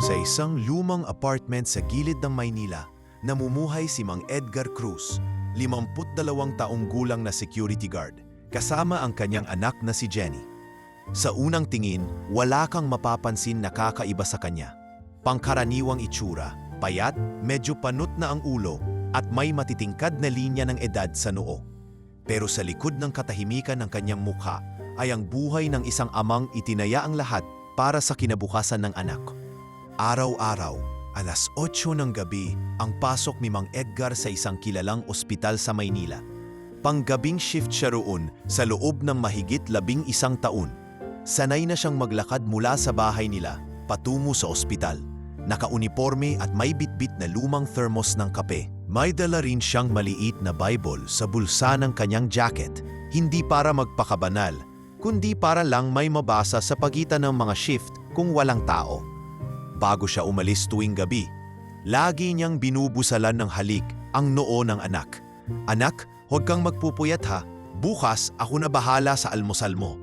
Sa isang lumang apartment sa gilid ng Maynila, namumuhay si Mang Edgar Cruz, 52 taong gulang na security guard, kasama ang kanyang anak na si Jenny. Sa unang tingin, wala kang mapapansin na kakaiba sa kanya. Pangkaraniwang itsura, payat, medyo panot na ang ulo, at may matitingkad na linya ng edad sa noo. Pero sa likod ng katahimikan ng kanyang mukha ay ang buhay ng isang amang itinaya ang lahat para sa kinabukasan ng anak. Araw-araw, alas 8 ng gabi, ang pasok ni Mang Edgar sa isang kilalang ospital sa Maynila. Panggabing shift siya roon sa loob ng mahigit 11 taon. Sanay na siyang maglakad mula sa bahay nila patungo sa ospital. Naka-uniforme at may bitbit na lumang thermos ng kape. May dala rin siyang maliit na Bible sa bulsa ng kanyang jacket, hindi para magpakabanal, kundi para lang may mabasa sa pagitan ng mga shift kung walang tao. Bago siya umalis tuwing gabi, lagi niyang binubusalan ng halik ang noo ng anak. "Anak, huwag kang magpupuyat ha. Bukas ako na bahala sa almusal mo."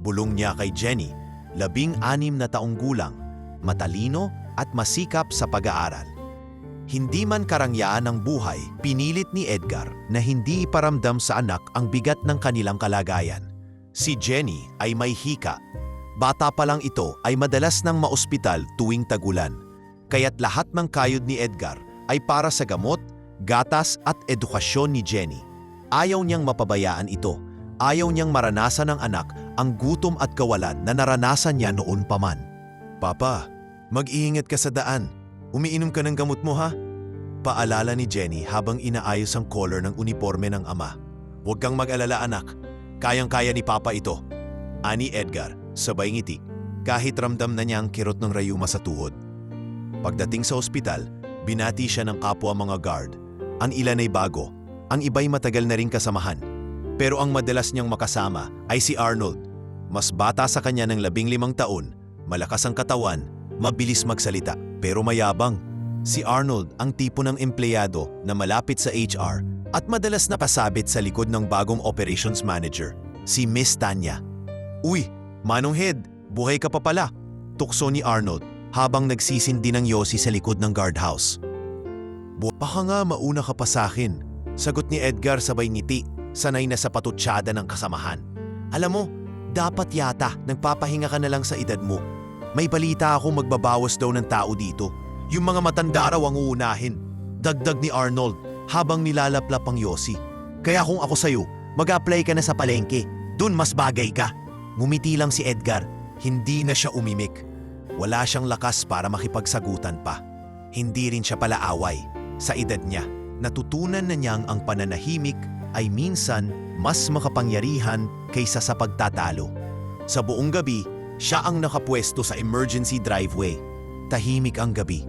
Bulong niya kay Jenny, 16 na taong gulang, matalino at masikap sa pag-aaral. Hindi man karangyaan ng buhay, pinilit ni Edgar na hindi iparamdam sa anak ang bigat ng kanilang kalagayan. Si Jenny ay may hika. Bata pa lang ito ay madalas nang maospital tuwing tagulan. Kaya't lahat ng kayod ni Edgar ay para sa gamot, gatas at edukasyon ni Jenny. Ayaw niyang mapabayaan ito. Ayaw niyang maranasan ng anak ang gutom at kawalan na naranasan niya noon pa man. "Papa, mag-iingat ka sa daan. Umiinom ka ng gamot mo ha?" Paalala ni Jenny habang inaayos ang collar ng uniforme ng ama. "Huwag kang mag-alala anak. Kayang-kaya ni Papa ito." Ani Edgar, sabay ngiti, kahit ramdam na niya ang kirot ng rayuma sa tuhod. Pagdating sa ospital, binati siya ng kapwa mga guard. Ang ilan ay bago, ang iba'y matagal na ring kasamahan. Pero ang madalas niyang makasama ay si Arnold. Mas bata sa kanya ng 15 taon, malakas ang katawan, mabilis magsalita, pero mayabang. Si Arnold ang tipo ng empleyado na malapit sa HR at madalas napasabit sa likod ng bagong operations manager, si Miss Tanya. "Uy, Manong Head, buhay ka pa pala," tukso ni Arnold habang nagsisindi ng yosi sa likod ng guardhouse. "Baka nga mauna ka pa sa akin," sagot ni Edgar sabay ngiti, sanay na sa patutsada ng kasamahan. "Alam mo, dapat yata nagpapahinga ka na lang sa edad mo. May balita akong magbabawas daw ng tao dito. Yung mga matanda raw ang uunahin," dagdag ni Arnold habang nilalaplap ang yosi. "Kaya kung ako sa'yo, mag-apply ka na sa palengke. Doon mas bagay ka." Ngumiti lang si Edgar, hindi na siya umimik. Wala siyang lakas para makipagsagutan pa. Hindi rin siya pala away. Sa edad niya, natutunan na niyang ang pananahimik ay minsan mas makapangyarihan kaysa sa pagtatalo. Sa buong gabi, siya ang nakapwesto sa emergency driveway. Tahimik ang gabi.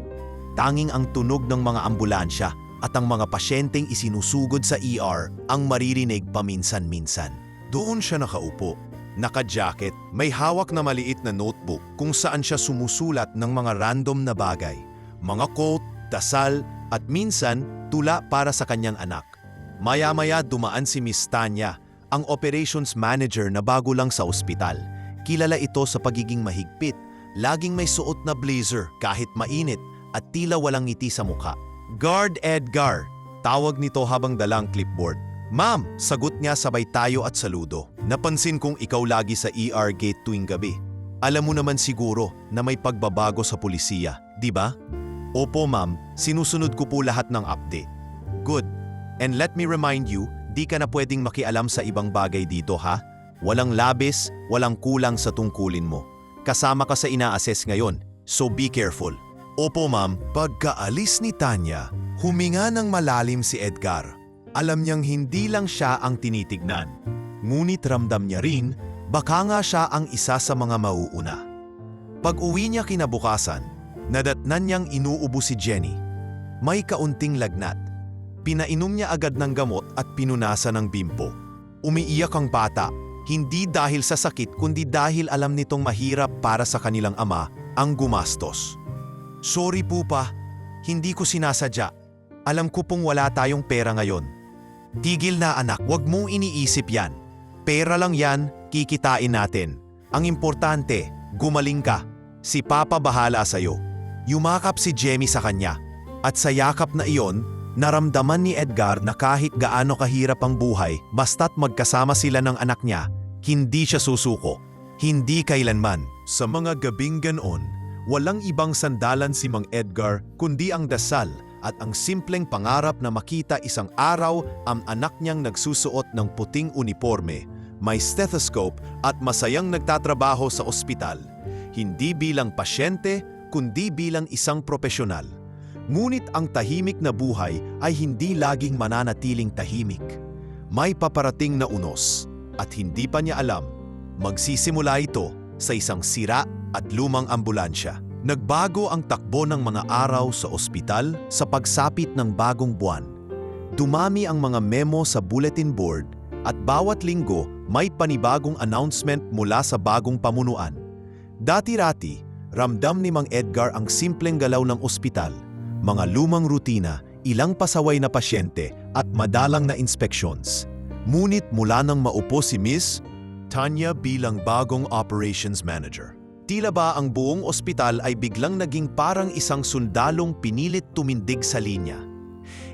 Tanging ang tunog ng mga ambulansya at ang mga pasyenteng isinusugod sa ER ang maririnig paminsan-minsan. Doon siya nakaupo. Naka-jacket, may hawak na maliit na notebook kung saan siya sumusulat ng mga random na bagay. Mga quote, dasal, at minsan tula para sa kanyang anak. Maya-maya dumaan si Miss Tanya, ang operations manager na bago lang sa ospital. Kilala ito sa pagiging mahigpit, laging may suot na blazer kahit mainit at tila walang ngiti sa mukha. "Guard Edgar," tawag nito habang dalang clipboard. "Ma'am," sagot niya sabay tayo at saludo. "Napansin kong ikaw lagi sa ER gate tuwing gabi. Alam mo naman siguro na may pagbabago sa pulisiya, di ba?" "Opo ma'am, sinusunod ko po lahat ng update." "Good. And let me remind you, di ka na pwedeng makialam sa ibang bagay dito ha? Walang labis, walang kulang sa tungkulin mo. Kasama ka sa ina-assess ngayon, so be careful." "Opo ma'am." Pagkaalis ni Tanya, huminga ng malalim si Edgar. Alam niyang hindi lang siya ang tinitignan. Ngunit ramdam niya rin, baka nga siya ang isa sa mga mauuna. Pag-uwi niya kinabukasan, nadatnan niyang inuubo si Jenny. May kaunting lagnat. Pinainom niya agad ng gamot at pinunasan ng bimpo. Umiiyak ang bata, hindi dahil sa sakit kundi dahil alam nitong mahirap para sa kanilang ama ang gumastos. "Sorry po pa, hindi ko sinasadya. Alam ko pong wala tayong pera ngayon." "Tigil na anak, wag mong iniisip yan. Pera lang yan, kikitain natin. Ang importante, gumaling ka. Si Papa bahala sa'yo." Yumakap si Jamie sa kanya. At sa yakap na iyon, naramdaman ni Edgar na kahit gaano kahirap ang buhay, basta't magkasama sila ng anak niya, hindi siya susuko. Hindi kailanman. Sa mga gabing ganoon, walang ibang sandalan si Mang Edgar kundi ang dasal at ang simpleng pangarap na makita isang araw ang anak niyang nagsusuot ng puting uniforme, may stethoscope at masayang nagtatrabaho sa ospital. Hindi bilang pasyente, kundi bilang isang profesional. Ngunit ang tahimik na buhay ay hindi laging mananatiling tahimik. May paparating na unos at hindi pa niya alam, magsisimula ito sa isang sira at lumang ambulansya. Nagbago ang takbo ng mga araw sa ospital sa pagsapit ng bagong buwan. Dumami ang mga memo sa bulletin board at bawat linggo may panibagong announcement mula sa bagong pamunuan. Dati-rati, ramdam ni Mang Edgar ang simpleng galaw ng ospital, mga lumang rutina, ilang pasaway na pasyente at madalang na inspections. Ngunit mula nang maupo si Miss Tanya bilang bagong operations manager, tila ba ang buong ospital ay biglang naging parang isang sundalong pinilit tumindig sa linya.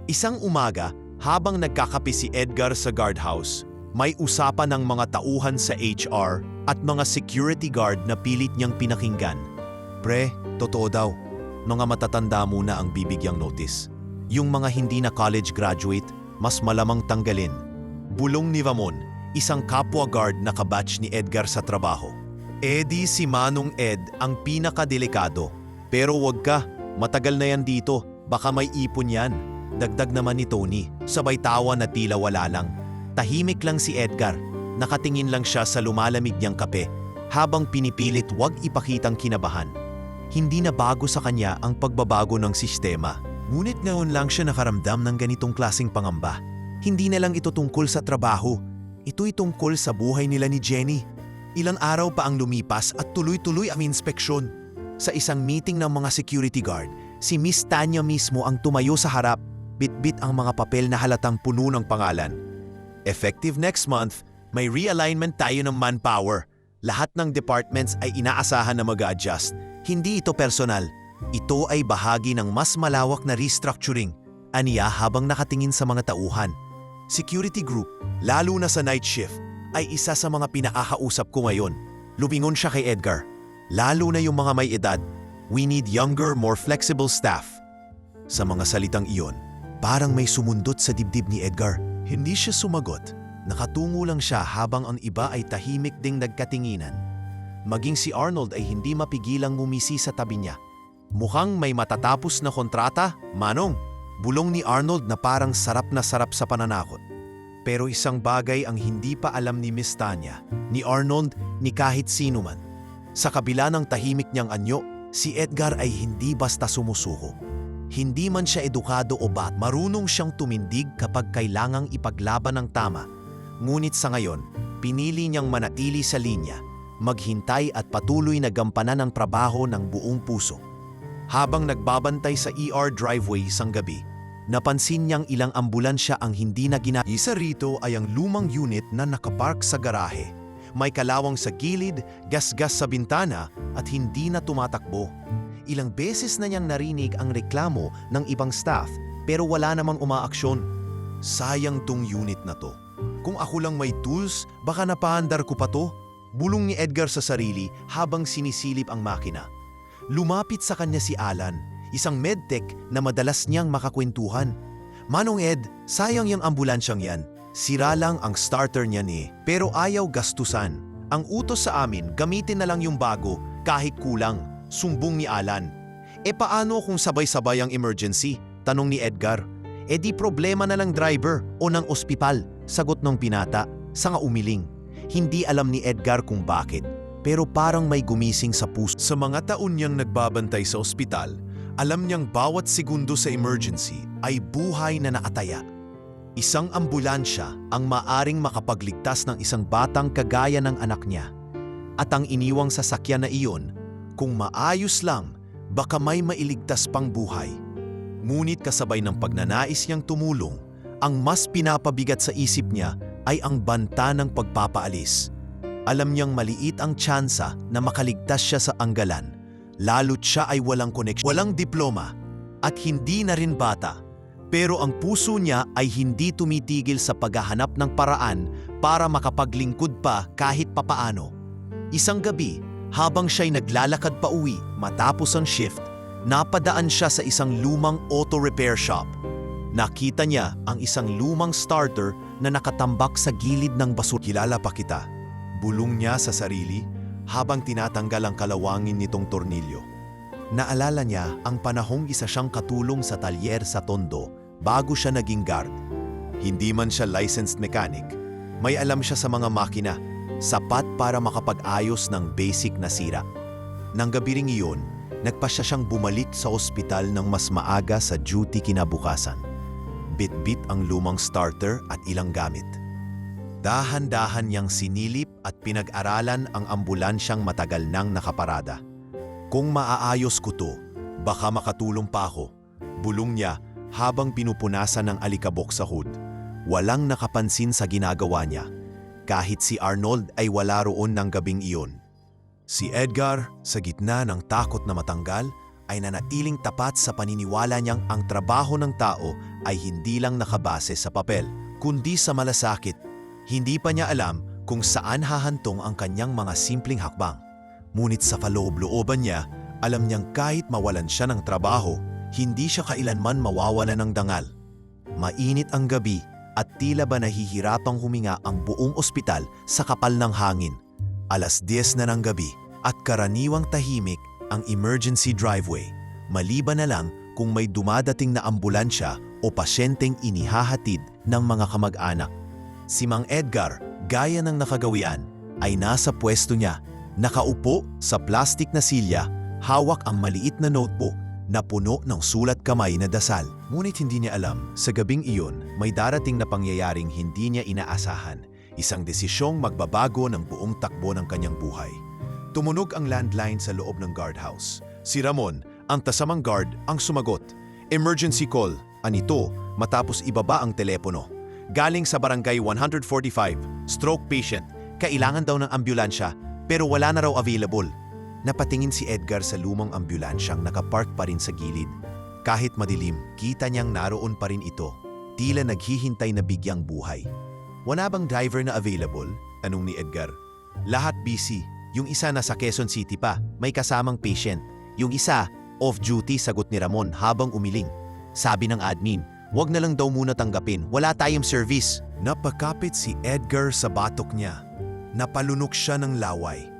Isang umaga, habang nagkakape si Edgar sa guardhouse, may usapan ng mga tauhan sa HR at mga security guard na pilit niyang pinakinggan. Pre, totoo daw. Mga matatanda muna ang bibigyang notice. Yung mga hindi na college graduate, mas malamang tanggalin. Bulong ni Ramon, isang kapwa guard na kabatch ni Edgar sa trabaho. Di si Manong Ed ang pinakadelikado. Pero wag ka, matagal na yan dito, baka may ipon yan. Dagdag naman ni Tony, sabay tawa na tila wala lang. Tahimik lang si Edgar, nakatingin lang siya sa lumalamig niyang kape, habang pinipilit wag ipakitang kinabahan. Hindi na bago sa kanya ang pagbabago ng sistema. Ngunit ngayon lang siya nakaramdam ng ganitong klaseng pangamba. Hindi na lang ito tungkol sa trabaho. Ito'y tungkol sa buhay nila ni Jenny. Ilang araw pa ang lumipas at tuloy-tuloy ang inspeksyon. Sa isang meeting ng mga security guard, si Miss Tanya mismo ang tumayo sa harap, bitbit ang mga papel na halatang puno ng pangalan. Effective next month, may realignment tayo ng manpower. Lahat ng departments ay inaasahan na mag-a-adjust. Hindi ito personal. Ito ay bahagi ng mas malawak na restructuring, aniya habang nakatingin sa mga tauhan. Security group, lalo na sa night shift, ay isa sa mga pinakakausap ko ngayon. Lumingon siya kay Edgar. Lalo na yung mga may edad, we need younger, more flexible staff. Sa mga salitang iyon, parang may sumundot sa dibdib ni Edgar. Hindi siya sumagot. Nakatungo lang siya habang ang iba ay tahimik ding nagkatinginan. Maging si Arnold ay hindi mapigilang ngumisi sa tabi niya. Mukhang may matatapos na kontrata, Manong. Bulong ni Arnold na parang sarap na sarap sa pananakot. Pero isang bagay ang hindi pa alam ni Miss Tanya, ni Arnold, ni kahit sino man. Sa kabila ng tahimik niyang anyo, si Edgar ay hindi basta sumusuko. Hindi man siya edukado o bat, marunong siyang tumindig kapag kailangang ipaglaban ng tama. Ngunit sa ngayon, pinili niyang manatili sa linya, maghintay at patuloy na gampanan ang trabaho ng buong puso. Habang nagbabantay sa ER driveway isang gabi, napansin niyang ilang ambulansya ang hindi na gina. Isa rito ay ang lumang unit na nakapark sa garahe. May kalawang sa gilid, gas-gas sa bintana at hindi na tumatakbo. Ilang beses na niyang narinig ang reklamo ng ibang staff pero wala namang umaaksyon. Sayang tong unit na to. Kung ako lang may tools, baka napaandar ko pa to. Bulong ni Edgar sa sarili habang sinisilip ang makina. Lumapit sa kanya si Alan, isang medtech na madalas niyang makakwentuhan. Manong Ed, sayang yung ambulansyang yan. Sira lang ang starter niyan pero ayaw gastusan. Ang utos sa amin, gamitin na lang yung bago kahit kulang. Sumbong ni Alan. Paano kung sabay-sabay ang emergency? Tanong ni Edgar. Di problema na lang driver o ng ospital, sagot ng binata, sanga umiling. Hindi alam ni Edgar kung bakit, pero parang may gumising sa puso. Sa mga taon niyang nagbabantay sa ospital, alam niyang bawat segundo sa emergency ay buhay na naataya. Isang ambulansya ang maaring makapagligtas ng isang batang kagaya ng anak niya. At ang iniwang sasakyan na iyon, kung maayos lang, baka may mailigtas pang buhay. Ngunit kasabay ng pagnanais niyang tumulong, ang mas pinapabigat sa isip niya ay ang banta ng pagpapaalis. Alam niyang maliit ang tsansa na makaligtas siya sa anggalan, lalo't siya ay walang koneksyon, walang diploma, at hindi na rin bata. Pero ang puso niya ay hindi tumitigil sa paghahanap ng paraan para makapaglingkod pa kahit papaano. Isang gabi, habang siya'y naglalakad pa uwi matapos ang shift, napadaan siya sa isang lumang auto repair shop. Nakita niya ang isang lumang starter na nakatambak sa gilid ng basura. Kilala pa kita, bulong niya sa sarili habang tinatanggal ang kalawangin nitong tornilyo. Naalala niya ang panahong isa siyang katulong sa talyer sa Tondo bago siya naging guard. Hindi man siya licensed mechanic, may alam siya sa mga makina, sapat para makapag-ayos ng basic na sira. Nang gabi ring iyon, nagpasya siyang bumalik sa ospital ng mas maaga sa duty kinabukasan. Bit-bit ang lumang starter at ilang gamit. Dahan-dahan niyang sinilip at pinag-aralan ang ambulansyang matagal nang nakaparada. Kung maaayos ko to, baka makatulong pa ako, bulong niya habang pinupunasan ng alikabok sa hood. Walang nakapansin sa ginagawa niya, kahit si Arnold ay wala roon ng gabing iyon. Si Edgar, sa gitna ng takot na matanggal, ay nanatiling tapat sa paniniwala niyang ang trabaho ng tao ay hindi lang nakabase sa papel, kundi sa malasakit. Hindi pa niya alam kung saan hahantong ang kanyang mga simpleng hakbang. Ngunit sa kaloob-looban niya, alam niyang kahit mawalan siya ng trabaho, hindi siya kailanman mawawala ng dangal. Mainit ang gabi at tila ba nahihirapang huminga ang buong ospital sa kapal ng hangin. 10:00 na ng gabi at karaniwang tahimik ang emergency driveway, maliban na lang kung may dumadating na ambulansya o pasyenteng inihahatid ng mga kamag-anak. Si Mang Edgar, gaya ng nakagawian, ay nasa pwesto niya, nakaupo sa plastik na silya, hawak ang maliit na notebook na puno ng sulat kamay na dasal. Ngunit hindi niya alam, sa gabing iyon, may darating na pangyayaring hindi niya inaasahan, isang desisyong magbabago ng buong takbo ng kanyang buhay. Tumunog ang landline sa loob ng guardhouse. Si Ramon, ang tasamang guard, ang sumagot. Emergency call, anito, matapos ibaba ang telepono. Galing sa barangay 145, stroke patient, kailangan daw ng ambulansya, pero wala na raw available. Napatingin si Edgar sa lumang ambulansyang nakapark pa rin sa gilid. Kahit madilim, kita niyang naroon pa rin ito, tila naghihintay na bigyang buhay. Wala bang driver na available? Tanong ni Edgar. Lahat busy. Yung isa nasa Quezon City pa, may kasamang patient. Yung isa, off-duty, sagot ni Ramon habang umiling. Sabi ng admin, wag na lang daw muna tanggapin, wala tayong service. Napakapit si Edgar sa batok niya. Napalunok siya ng laway.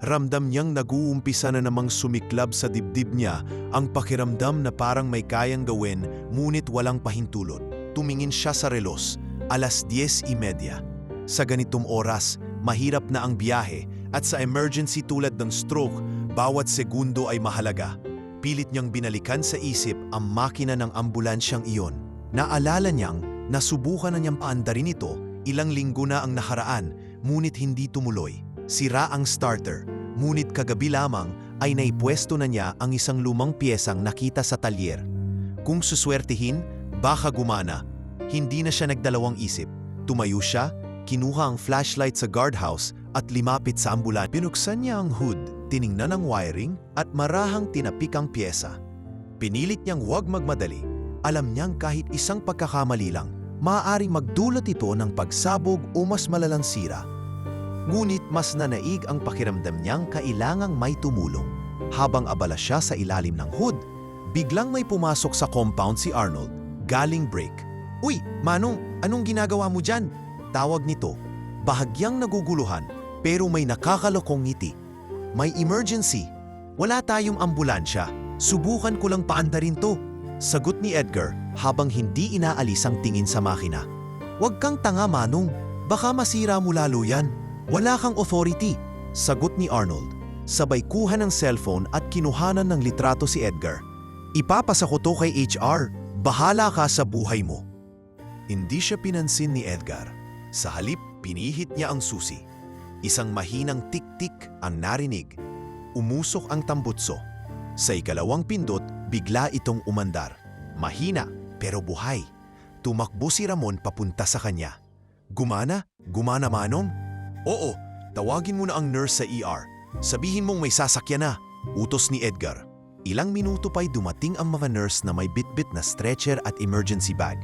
Ramdam niyang nag-uumpisa na namang sumiklab sa dibdib niya ang pakiramdam na parang may kayang gawin ngunit walang pahintulot. Tumingin siya sa relos, 10:30. Sa ganitong oras, mahirap na ang biyahe at sa emergency tulad ng stroke, bawat segundo ay mahalaga. Pilit niyang binalikan sa isip ang makina ng ambulansyang iyon. Naalala niyang nasubukan na niyang paandarin ito, ilang linggo na ang nakaraan, ngunit hindi tumuloy. Sira ang starter, ngunit kagabi lamang ay naipwesto na niya ang isang lumang piyesang nakita sa talyer. Kung suswertihin, baka gumana. Hindi na siya nagdalawang isip. Tumayo siya, kinuha ang flashlight sa guardhouse at limapit sa ambulansya. Binuksan niya ang hood, tiningnan ang wiring at marahang tinapik ang pyesa. Pinilit niyang huwag magmadali. Alam niyang kahit isang pagkakamali lang, maaaring magdulot ito ng pagsabog o mas malalang sira. Ngunit mas nanaig ang pakiramdam niyang kailangang may tumulong. Habang abala siya sa ilalim ng hood, biglang may pumasok sa compound si Arnold, galing break. "Uy, Manong, anong ginagawa mo dyan?" Tawag nito. Bahagyang naguguluhan, pero may nakakalokong ngiti. "May emergency. Wala tayong ambulansya. Subukan ko lang paandarin to." Sagot ni Edgar habang hindi inaalis ang tingin sa makina. "Huwag kang tanga, Manong. Baka masira mo lalo yan. Wala kang authority." Sagot ni Arnold. Sabay kuha ng cellphone at kinuhanan ng litrato si Edgar. "Ipapasa ko to kay HR. Bahala ka sa buhay mo." Hindi siya pinansin ni Edgar. Sa halip, pinihit niya ang susi. Isang mahinang tik-tik ang narinig. Umusok ang tambutso. Sa ikalawang pindot, bigla itong umandar. Mahina, pero buhay. Tumakbo si Ramon papunta sa kanya. "Gumana? Gumana, Manong?" "Oo, tawagin mo na ang nurse sa ER. Sabihin mong may sasakyan na." Utos ni Edgar. Ilang minuto pa'y dumating ang mga nurse na may bitbit na stretcher at emergency bag.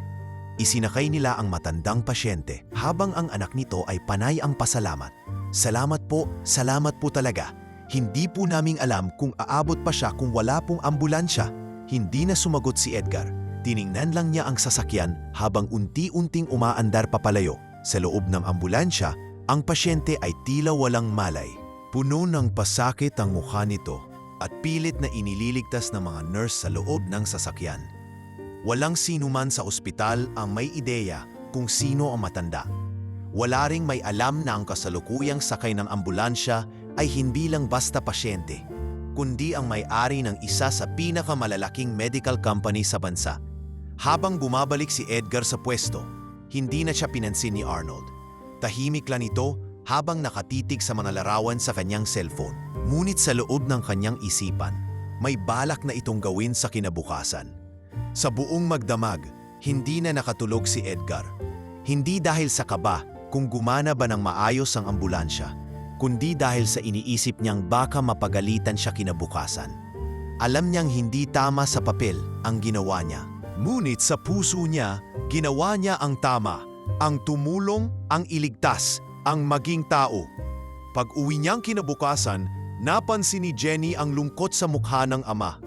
Isinakay nila ang matandang pasyente habang ang anak nito ay panay ang pasalamat. Salamat po talaga. Hindi po naming alam kung aabot pa siya kung wala pong ambulansya. Hindi na sumagot si Edgar. Tiningnan lang niya ang sasakyan habang unti-unting umaandar papalayo. Sa loob ng ambulansya, ang pasyente ay tila walang malay. Puno ng pasakit ang mukha nito at pilit na inililigtas ng mga nurse sa loob ng sasakyan. Walang sino man sa ospital ang may ideya kung sino ang matanda. Wala ring may alam na ang kasalukuyang sakay ng ambulansya ay hindi lang basta pasyente, kundi ang may-ari ng isa sa pinakamalalaking medical company sa bansa. Habang bumabalik si Edgar sa pwesto, hindi na siya pinansin ni Arnold. Tahimik lang ito habang nakatitig sa mga larawan sa kanyang cellphone. Ngunit sa loob ng kanyang isipan, may balak na itong gawin sa kinabukasan. Sa buong magdamag, hindi na nakatulog si Edgar. Hindi dahil sa kaba kung gumana ba ng maayos ang ambulansya, kundi dahil sa iniisip niyang baka mapagalitan siya kinabukasan. Alam niyang hindi tama sa papel ang ginawa niya. Ngunit sa puso niya, ginawa niya ang tama, ang tumulong, ang iligtas, ang maging tao. Pag-uwi niyang kinabukasan, napansin ni Jenny ang lungkot sa mukha ng ama.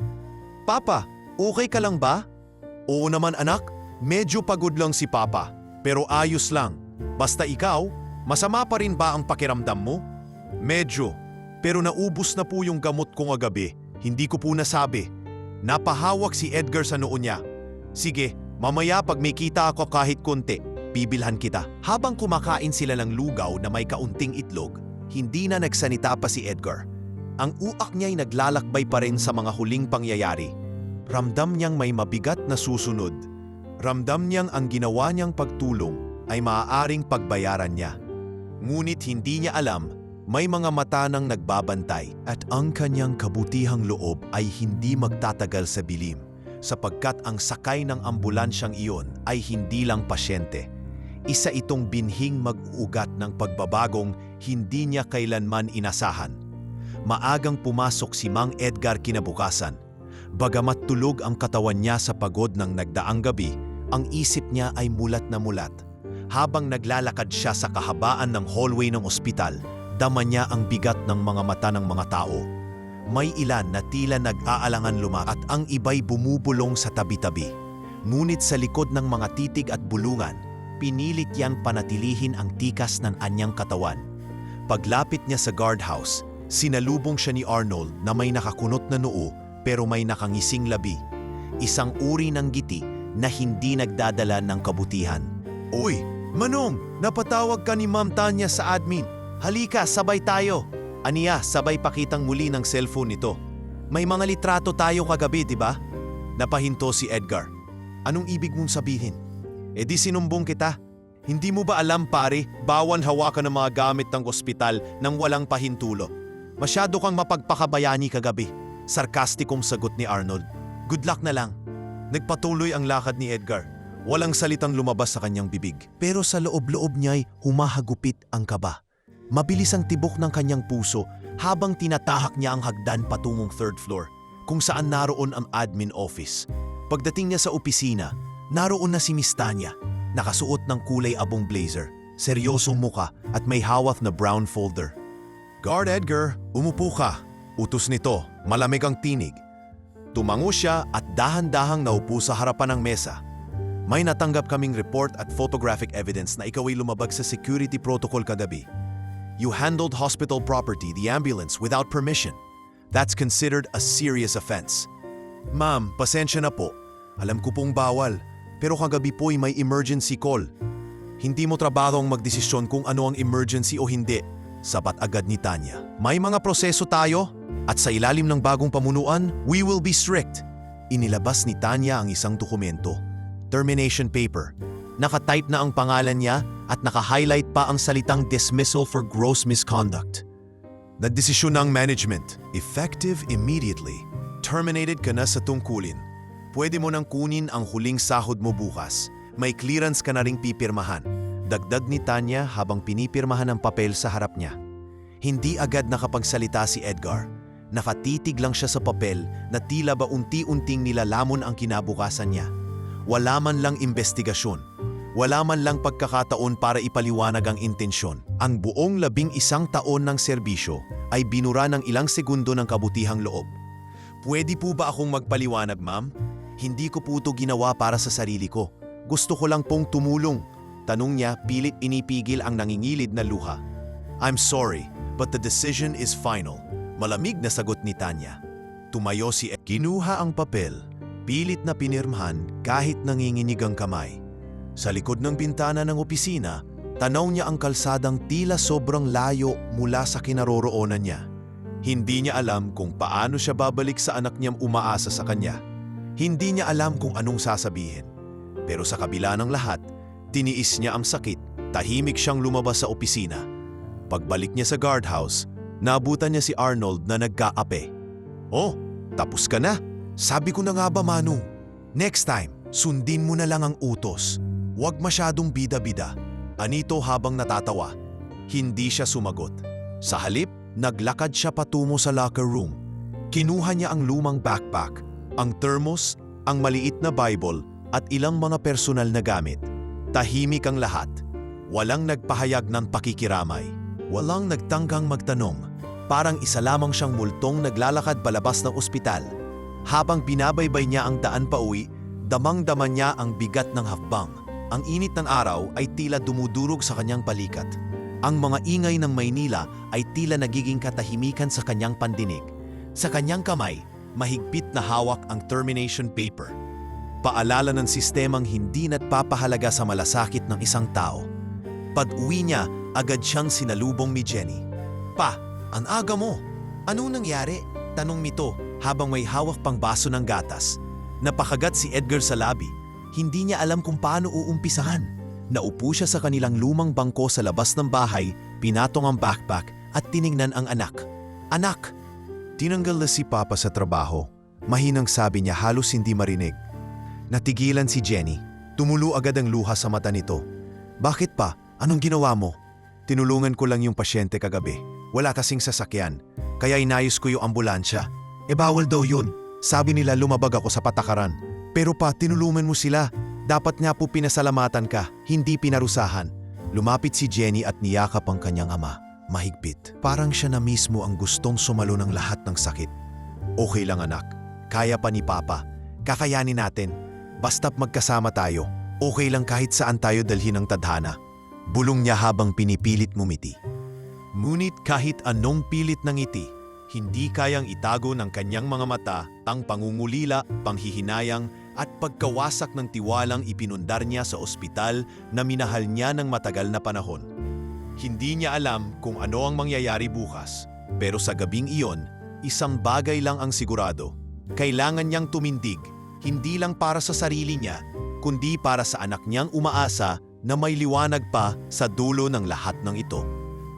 "Papa, okay ka lang ba?" "Oo naman anak, medyo pagod lang si Papa, pero ayos lang. Basta ikaw, masama pa rin ba ang pakiramdam mo?" "Medyo, pero naubos na po yung gamot ko kagabi. Hindi ko po nasabi." Napahawak si Edgar sa noo niya. "Sige, mamaya pag may kita ako kahit konti, bibilhan kita." Habang kumakain sila ng lugaw na may kaunting itlog, hindi na nagsalita pa si Edgar. Ang uak niya'y naglalakbay pa rin sa mga huling pangyayari. Ramdam niyang may mabigat na susunod. Ramdam niyang ang ginawa niyang pagtulong ay maaaring pagbayaran niya. Ngunit hindi niya alam, may mga mata nang nagbabantay at ang kanyang kabutihang loob ay hindi magtatagal sa bilim, sapagkat ang sakay ng ambulansyang iyon ay hindi lang pasyente. Isa itong binhing mag-uugat ng pagbabagong hindi niya kailanman inasahan. Maagang pumasok si Mang Edgar kinabukasan. Bagamat tulog ang katawan niya sa pagod ng nagdaang gabi, ang isip niya ay mulat na mulat. Habang naglalakad siya sa kahabaan ng hallway ng ospital, dama niya ang bigat ng mga mata ng mga tao. May ilan na tila nag-aalangan lumakad at ang iba'y bumubulong sa tabi-tabi. Ngunit sa likod ng mga titig at bulungan, pinilit niyang panatilihin ang tikas ng anyang katawan. Paglapit niya sa guardhouse, sinalubong siya ni Arnold na may nakakunot na noo pero may nakangising labi. Isang uri ng ngiti na hindi nagdadala ng kabutihan. "Uy, Manong, napatawag ka ni Ma'am Tanya sa admin. Halika, sabay tayo." Aniya, sabay pakitang muli ng cellphone nito. "May mga litrato tayo kagabi, di ba?" Napahinto si Edgar. "Anong ibig mong sabihin?" "E di sinumbong kita. Hindi mo ba alam pare, bawal hawakan ng mga gamit ng ospital nang walang pahintulo? Masyado kang mapagpakabayani kagabi." Sarkastikong sagot ni Arnold. "Good luck na lang." Nagpatuloy ang lakad ni Edgar. Walang salitang lumabas sa kanyang bibig. Pero sa loob-loob niya'y humahagupit ang kaba. Mabilis ang tibok ng kanyang puso habang tinatahak niya ang hagdan patungong third floor, kung saan naroon ang admin office. Pagdating niya sa opisina, naroon na si Miss Tanya, nakasuot ng kulay abong blazer, seryosong muka at may hawak na brown folder. "Guard Edgar, umupo ka." Utos nito, malamig ang tinig. Tumango siya at dahan-dahang naupo sa harapan ng mesa. "May natanggap kaming report at photographic evidence na ikaw ay lumabag sa security protocol kagabi. You handled hospital property, the ambulance, without permission. That's considered a serious offense." "Ma'am, pasensya na po. Alam ko pong bawal, pero kagabi po'y may emergency call. Hindi mo trabaho ang magdesisyon kung ano ang emergency o hindi." Sabat agad ni Tanya. "May mga proseso tayo at sa ilalim ng bagong pamunuan, we will be strict." Inilabas ni Tanya ang isang dokumento. Termination paper. Nakatype na ang pangalan niya at naka-highlight pa ang salitang dismissal for gross misconduct. Nagdesisyon ng management, effective immediately. Terminated ka na sa tungkulin. Pwede mo nang kunin ang huling sahod mo bukas. May clearance ka na ring pipirmahan. Dagdag ni Tanya habang pinipirmahan ang papel sa harap niya. Hindi agad nakapagsalita si Edgar. Nakatitig lang siya sa papel na tila ba unti-unting nilalamon ang kinabukasan niya. Wala man lang investigasyon. Wala man lang pagkakataon para ipaliwanag ang intensyon. Ang buong 11 taon ng serbisyo ay binura ng ilang segundo ng kabutihang loob. Pwede po ba akong magpaliwanag, ma'am? Hindi ko po ito ginawa para sa sarili ko. Gusto ko lang pong tumulong. Tanong niya, pilit inipigil ang nangingilid na luha. I'm sorry, but the decision is final. Malamig na sagot ni Tanya. Tumayo si Ed. Kinuha ang papel, pilit na pinirmahan kahit nanginginig ang kamay. Sa likod ng bintana ng opisina, tanaw niya ang kalsadang tila sobrang layo mula sa kinaroroonan niya. Hindi niya alam kung paano siya babalik sa anak niyang umaasa sa kanya. Hindi niya alam kung anong sasabihin. Pero sa kabila ng lahat, tiniis niya ang sakit, tahimik siyang lumabas sa opisina. Pagbalik niya sa guardhouse, naabutan niya si Arnold na nagkaape. Oh, tapos ka na? Sabi ko na nga ba, Manu? Next time, sundin mo na lang ang utos. Huwag masyadong bida-bida. Anito habang natatawa. Hindi siya sumagot. Sa halip, naglakad siya patungo sa locker room. Kinuha niya ang lumang backpack, ang thermos, ang maliit na Bible at ilang mga personal na gamit. Tahimik ang lahat. Walang nagpahayag ng pakikiramay. Walang nagtanggang magtanong. Parang isa lamang siyang multong naglalakad palabas ng ospital. Habang binabaybay niya ang daan pauwi, damang-dama niya ang bigat ng hakbang. Ang init ng araw ay tila dumudurog sa kanyang balikat. Ang mga ingay ng Maynila ay tila nagiging katahimikan sa kanyang pandinig. Sa kanyang kamay, mahigpit na hawak ang termination paper. Paalala ng sistemang hindi nagpapahalaga sa malasakit ng isang tao. Pag-uwi niya, agad siyang sinalubong ni Jenny. Pa, ang aga mo. Anong nangyari? Tanong nito habang may hawak pang baso ng gatas. Napakagat si Edgar sa labi. Hindi niya alam kung paano uumpisahan. Naupo siya sa kanilang lumang bangko sa labas ng bahay, pinatong ang backpack at tiningnan ang anak. Anak! Tinanggal na si Papa sa trabaho. Mahinang sabi niya halos hindi marinig. Natigilan si Jenny. Tumulo agad ang luha sa mata nito. Bakit pa? Anong ginawa mo? Tinulungan ko lang yung pasyente kagabi. Wala kasing sasakyan. Kaya inayos ko yung ambulansya. Bawal daw yun. Sabi nila lumabag ako sa patakaran. Pero pa, tinulungan mo sila. Dapat nga po pinasalamatan ka, hindi pinarusahan. Lumapit si Jenny at niyakap ang kanyang ama. Mahigpit. Parang siya na mismo ang gustong sumalo ng lahat ng sakit. Okay lang anak. Kaya pa ni Papa. Kakayanin natin. Basta't magkasama tayo. Okay lang kahit saan tayo dalhin ng tadhana. Bulong niya habang pinipilit ngumiti. Ngunit kahit anong pilit ng ngiti, hindi kayang itago ng kanyang mga mata ang pangungulila, panghihinayang at pagkawasak ng tiwalang ipinundar niya sa ospital na minahal niya ng matagal na panahon. Hindi niya alam kung ano ang mangyayari bukas, pero sa gabing iyon, isang bagay lang ang sigurado. Kailangan niyang tumindig, hindi lang para sa sarili niya, kundi para sa anak niyang umaasa na may liwanag pa sa dulo ng lahat ng ito.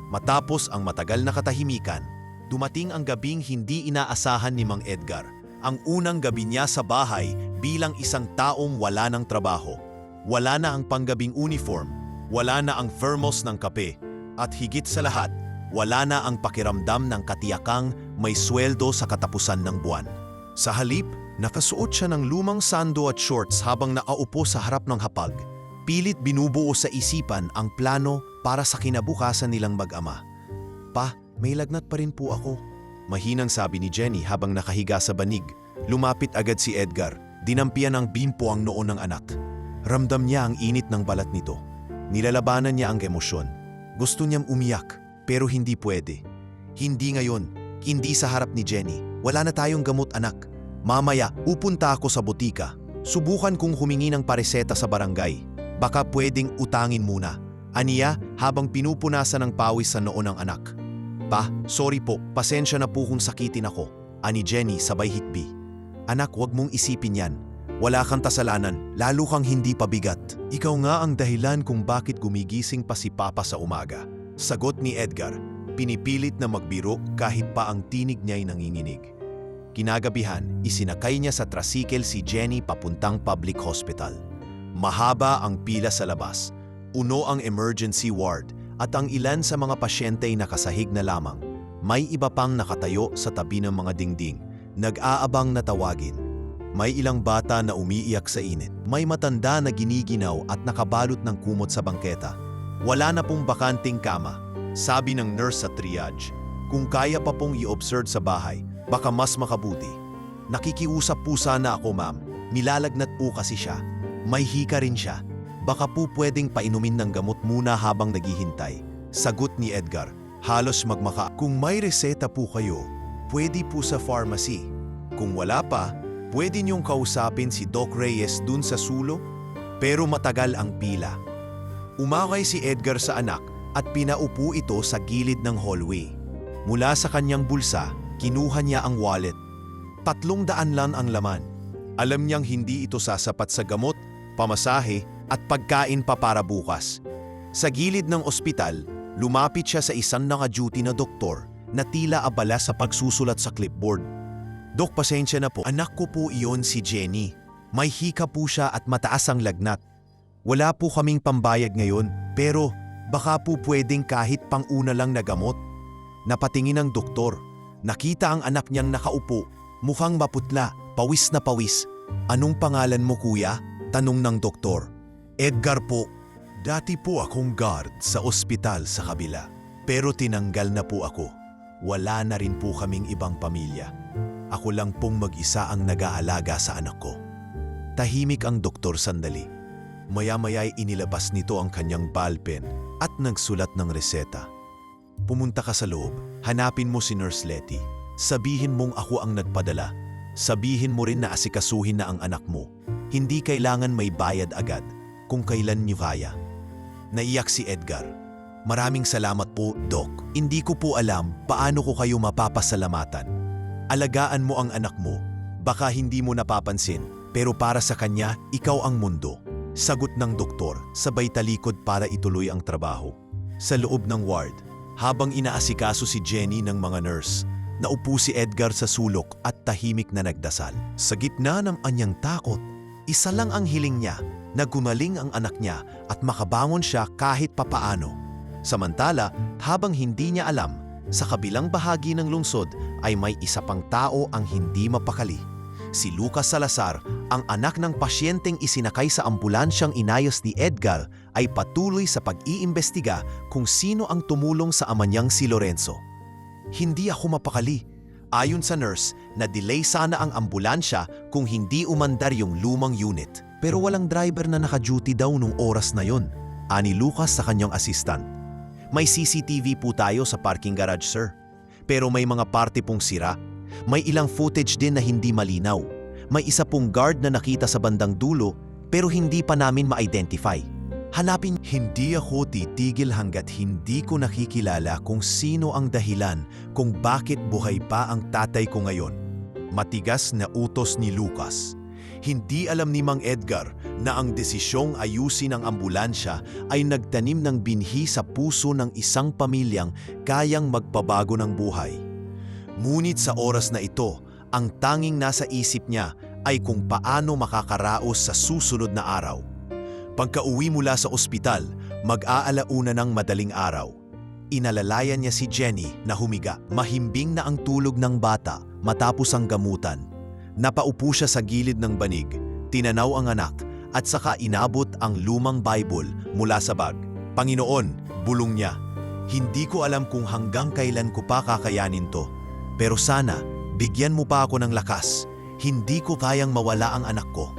Matapos ang matagal na katahimikan, dumating ang gabing hindi inaasahan ni Mang Edgar. Ang unang gabi niya sa bahay bilang isang taong wala ng trabaho. Wala na ang panggabing uniform, wala na ang thermos ng kape, at higit sa lahat, wala na ang pakiramdam ng katiyakang may sweldo sa katapusan ng buwan. Sa halip, nakasuot siya ng lumang sando at shorts habang nakaupo sa harap ng hapag. Pilit binubuo sa isipan ang plano para sa kinabukasan nilang mag-ama. Pa, may lagnat pa rin po ako. Mahinang sabi ni Jenny habang nakahiga sa banig. Lumapit agad si Edgar. Dinampian ng bimpo ang noo ng anak. Ramdam niya ang init ng balat nito. Nilalabanan niya ang emosyon. Gusto niyang umiyak, pero hindi pwede. Hindi ngayon. Hindi sa harap ni Jenny. Wala na tayong gamot anak. Mamaya, pupunta ako sa butika. Subukan kong humingi ng pareseta sa barangay. Baka pwedeng utangin muna. Aniya habang pinupunasan ng pawis sa noo ng anak. Pa, sorry po, pasensya na po kung sakitin ako. Ani Jenny sabay hikbi. Anak, wag mong isipin yan. Wala kang kasalanan, lalo kang hindi pabigat. Ikaw nga ang dahilan kung bakit gumigising pa si Papa sa umaga. Sagot ni Edgar, pinipilit na magbiro kahit pa ang tinig niya'y nanginginig. Kinagabihan, isinakay niya sa tricycle si Jenny papuntang public hospital. Mahaba ang pila sa labas, uno ang emergency ward at ang ilan sa mga pasyente ay nakasahig na lamang. May iba pang nakatayo sa tabi ng mga dingding, nag-aabang na tawagin. May ilang bata na umiiyak sa init. May matanda na giniginaw at nakabalot ng kumot sa bangketa. Wala na pong bakanting kama. Sabi ng nurse sa triage, kung kaya pa pong i-observe sa bahay, baka mas makabuti. Nakikiusap po sana ako, ma'am. Nilalagnat po kasi siya. May hika rin siya. Baka po pwedeng painumin ng gamot muna habang naghihintay. Sagot ni Edgar, halos magmaka. Kung may reseta po kayo, pwede po sa pharmacy. Kung wala pa, pwede niyong kausapin si Doc Reyes dun sa sulok. Pero matagal ang pila. Umakay si Edgar sa anak at pinaupo ito sa gilid ng hallway. Mula sa kanyang bulsa, kinuha niya ang wallet. 300 lang ang laman. Alam niyang hindi ito sasapat sa gamot, pamasahe at pagkain pa para bukas. Sa gilid ng ospital, lumapit siya sa isang naka-duty na doktor na tila abala sa pagsusulat sa clipboard. Dok, pasensya na po. Anak ko po iyon si Jenny. May hika po siya at mataas ang lagnat. Wala po kaming pambayad ngayon, pero baka po pwedeng kahit pang-una lang na gamot. Napatingin ang doktor. Nakita ang anak niyang nakaupo. Mukhang maputla, pawis na pawis. Anong pangalan mo, kuya? Tanong ng doktor. Edgar po. Dati po akong guard sa ospital sa kabila. Pero tinanggal na po ako. Wala na rin po kaming ibang pamilya. Ako lang pong mag-isa ang nag-aalaga sa anak ko. Tahimik ang doktor sandali. Maya-maya'y inilabas nito ang kanyang ballpen at nagsulat ng reseta. Pumunta ka sa loob, hanapin mo si Nurse Letty. Sabihin mong ako ang nagpadala. Sabihin mo rin na asikasuhin na ang anak mo. Hindi kailangan may bayad agad kung kailan niyo kaya. Naiyak si Edgar. Maraming salamat po, Doc. Hindi ko po alam paano ko kayo mapapasalamatan. Alagaan mo ang anak mo. Baka hindi mo napapansin, pero para sa kanya, ikaw ang mundo. Sagot ng doktor, sabay talikod para ituloy ang trabaho. Sa loob ng ward, habang inaasikaso si Jenny ng mga nurse, naupo si Edgar sa sulok at tahimik na nagdasal. Sa gitna ng anyang takot, isa lang ang hiling niya na gumaling ang anak niya at makabangon siya kahit papaano. Samantala, habang hindi niya alam, sa kabilang bahagi ng lungsod ay may isa pang tao ang hindi mapakali. Si Lucas Salazar, ang anak ng pasyenteng isinakay sa ambulansyang inayos ni Edgar, ay patuloy sa pag-iimbestiga kung sino ang tumulong sa ama niyang si Lorenzo. Hindi ako mapakali. Ayon sa nurse, na-delay sana ang ambulansya kung hindi umandar yung lumang unit. Pero walang driver na naka-duty daw nung oras na yon, ani Lucas sa kanyang assistant. May CCTV po tayo sa parking garage, sir. Pero may mga parte pong sira. May ilang footage din na hindi malinaw. May isa pong guard na nakita sa bandang dulo pero hindi pa namin ma-identify. Hanapin. Hindi ako titigil hanggat hindi ko nakikilala kung sino ang dahilan kung bakit buhay pa ang tatay ko ngayon. Matigas na utos ni Lucas. Hindi alam ni Mang Edgar na ang desisyong ayusin ang ambulansya ay nagtanim ng binhi sa puso ng isang pamilyang kayang magpabago ng buhay. Ngunit sa oras na ito, ang tanging nasa isip niya ay kung paano makakaraos sa susunod na araw. Pagka-uwi mula sa ospital, mag-aalauna ng madaling araw. Inalalayan niya si Jenny na humiga. Mahimbing na ang tulog ng bata matapos ang gamutan. Napaupo siya sa gilid ng banig, tinanaw ang anak at saka inabot ang lumang Bible mula sa bag. Panginoon, bulong niya, hindi ko alam kung hanggang kailan ko pa kakayanin to. Pero sana, bigyan mo pa ako ng lakas. Hindi ko kayang mawala ang anak ko.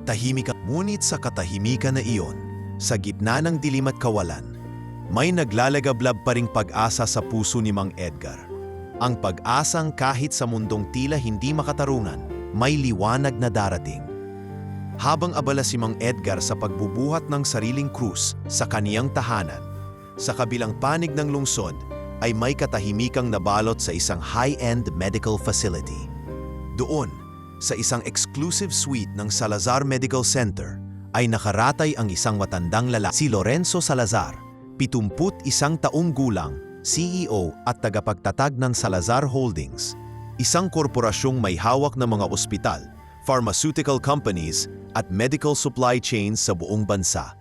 Tahimik. Ngunit sa katahimikan na iyon, sa gitna ng dilim at kawalan, may naglalagablab pa ring pag-asa sa puso ni Mang Edgar. Ang pag-asang kahit sa mundong tila hindi makatarungan, may liwanag na darating. Habang abala si Mang Edgar sa pagbubuhat ng sariling krus sa kaniyang tahanan, sa kabilang panig ng lungsod ay may katahimikang nabalot sa isang high-end medical facility. Doon, sa isang exclusive suite ng Salazar Medical Center, ay nakaratay ang isang matandang lalaki, si Lorenzo Salazar, 71 taong gulang, CEO at tagapagtatag ng Salazar Holdings, isang korporasyong may hawak ng mga ospital, pharmaceutical companies at medical supply chains sa buong bansa.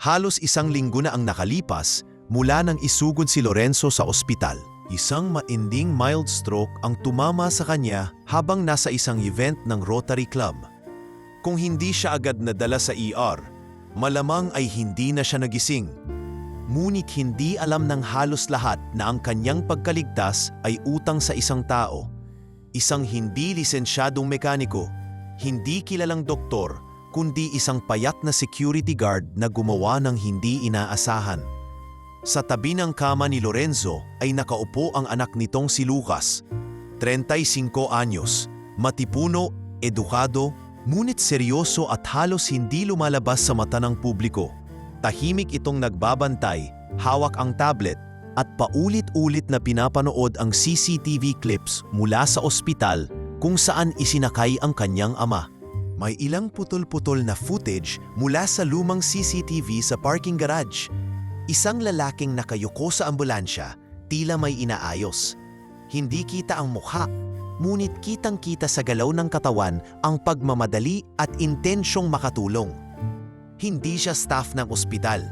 Halos isang linggo na ang nakalipas mula nang isugod si Lorenzo sa ospital. Isang mainding mild stroke ang tumama sa kanya habang nasa isang event ng Rotary Club. Kung hindi siya agad nadala sa ER, malamang ay hindi na siya nagising. Ngunit hindi alam ng halos lahat na ang kanyang pagkaligtas ay utang sa isang tao. Isang hindi lisensyadong mekaniko, hindi kilalang doktor, kundi isang payat na security guard na gumawa ng hindi inaasahan. Sa tabi ng kama ni Lorenzo ay nakaupo ang anak nitong si Lucas, 35 anyos, matipuno, edukado, ngunit seryoso at halos hindi lumalabas sa mata ng publiko. Tahimik itong nagbabantay, hawak ang tablet, at paulit-ulit na pinapanood ang CCTV clips mula sa ospital kung saan isinakay ang kanyang ama. May ilang putol-putol na footage mula sa lumang CCTV sa parking garage. Isang lalaking nakayuko sa ambulansya, tila may inaayos. Hindi kita ang mukha, ngunit kitang-kita sa galaw ng katawan ang pagmamadali at intensyong makatulong. Hindi siya staff ng ospital.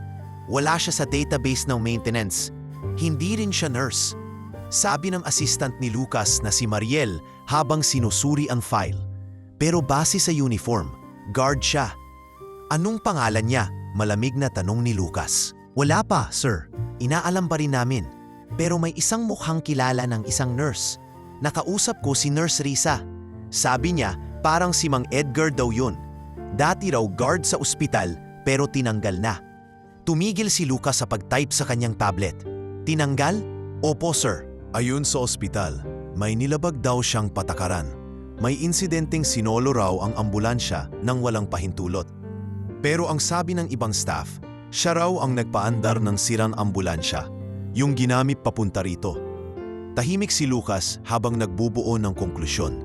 Wala siya sa database ng maintenance. Hindi rin siya nurse. Sabi ng assistant ni Lucas na si Mariel habang sinusuri ang file. Pero base sa uniform, guard siya. Anong pangalan niya? Malamig na tanong ni Lucas. Wala pa, sir. Inaalam pa rin namin. Pero may isang mukhang kilala ng isang nurse. Nakausap ko si Nurse Risa. Sabi niya, parang si Mang Edgar daw yun. Dati raw guard sa ospital pero tinanggal na. Tumigil si Lucas sa pag-type sa kanyang tablet. Tinanggal? Opo, sir. Ayun sa ospital, may nilabag daw siyang patakaran. May insidenteng sinolo raw ang ambulansya nang walang pahintulot. Pero ang sabi ng ibang staff, siya raw ang nagpaandar ng sirang ambulansya, yung ginamit papunta rito. Tahimik si Lucas habang nagbubuo ng konklusyon.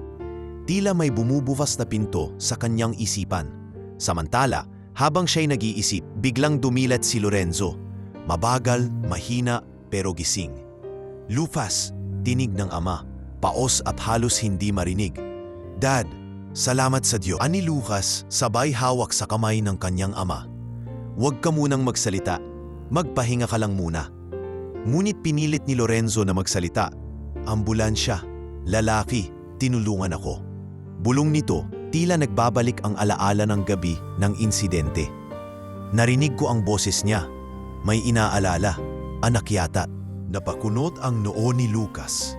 Tila may bumubukas na pinto sa kanyang isipan. Samantala, habang siya'y nag-iisip, biglang dumilat si Lorenzo. Mabagal, mahina, pero gising. Lucas, tinig ng ama, paos at halos hindi marinig. Dad, salamat sa Diyos. Ani Lucas, sabay hawak sa kamay ng kanyang ama. Huwag ka munang magsalita, magpahinga ka lang muna. Ngunit pinilit ni Lorenzo na magsalita. Ambulansya, lalaki, tinulungan ako. Bulong nito, tila nagbabalik ang alaala ng gabi ng insidente. Narinig ko ang boses niya. May inaalala, anak yata. Napakunot ang noo ni Lucas.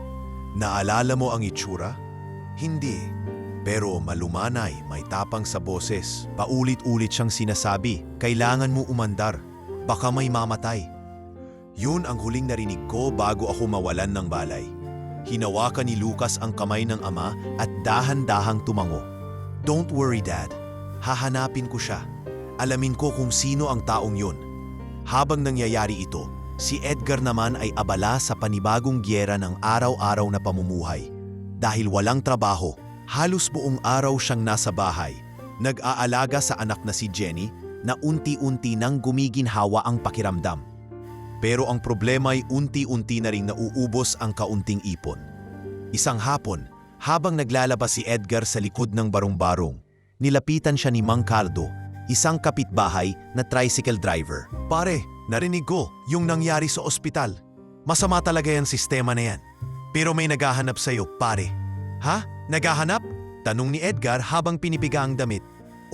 Naalala mo ang itsura? Hindi. Pero malumanay, may tapang sa boses. Paulit-ulit siyang sinasabi, kailangan mo umandar. Baka may mamatay. Yun ang huling narinig ko bago ako mawalan ng balay. Hinawakan ni Lucas ang kamay ng ama at dahan-dahang tumango. Don't worry, Dad. Hahanapin ko siya. Alamin ko kung sino ang taong yun. Habang nangyayari ito, si Edgar naman ay abala sa panibagong gyera ng araw-araw na pamumuhay. Dahil walang trabaho, halos buong araw siyang nasa bahay. Nag-aalaga sa anak na si Jenny na unti-unti nang gumiginhawa ang pakiramdam. Pero ang problema ay unti-unti na ring nauubos ang kaunting ipon. Isang hapon, habang naglalabas si Edgar sa likod ng barong-barong, nilapitan siya ni Mang Cardo, isang kapitbahay na tricycle driver. Pare, narinig ko yung nangyari sa ospital. Masama talaga yung sistema na yan. Pero may naghahanap sa'yo, pare. Ha? Naghahanap? Tanong ni Edgar habang pinipiga ang damit.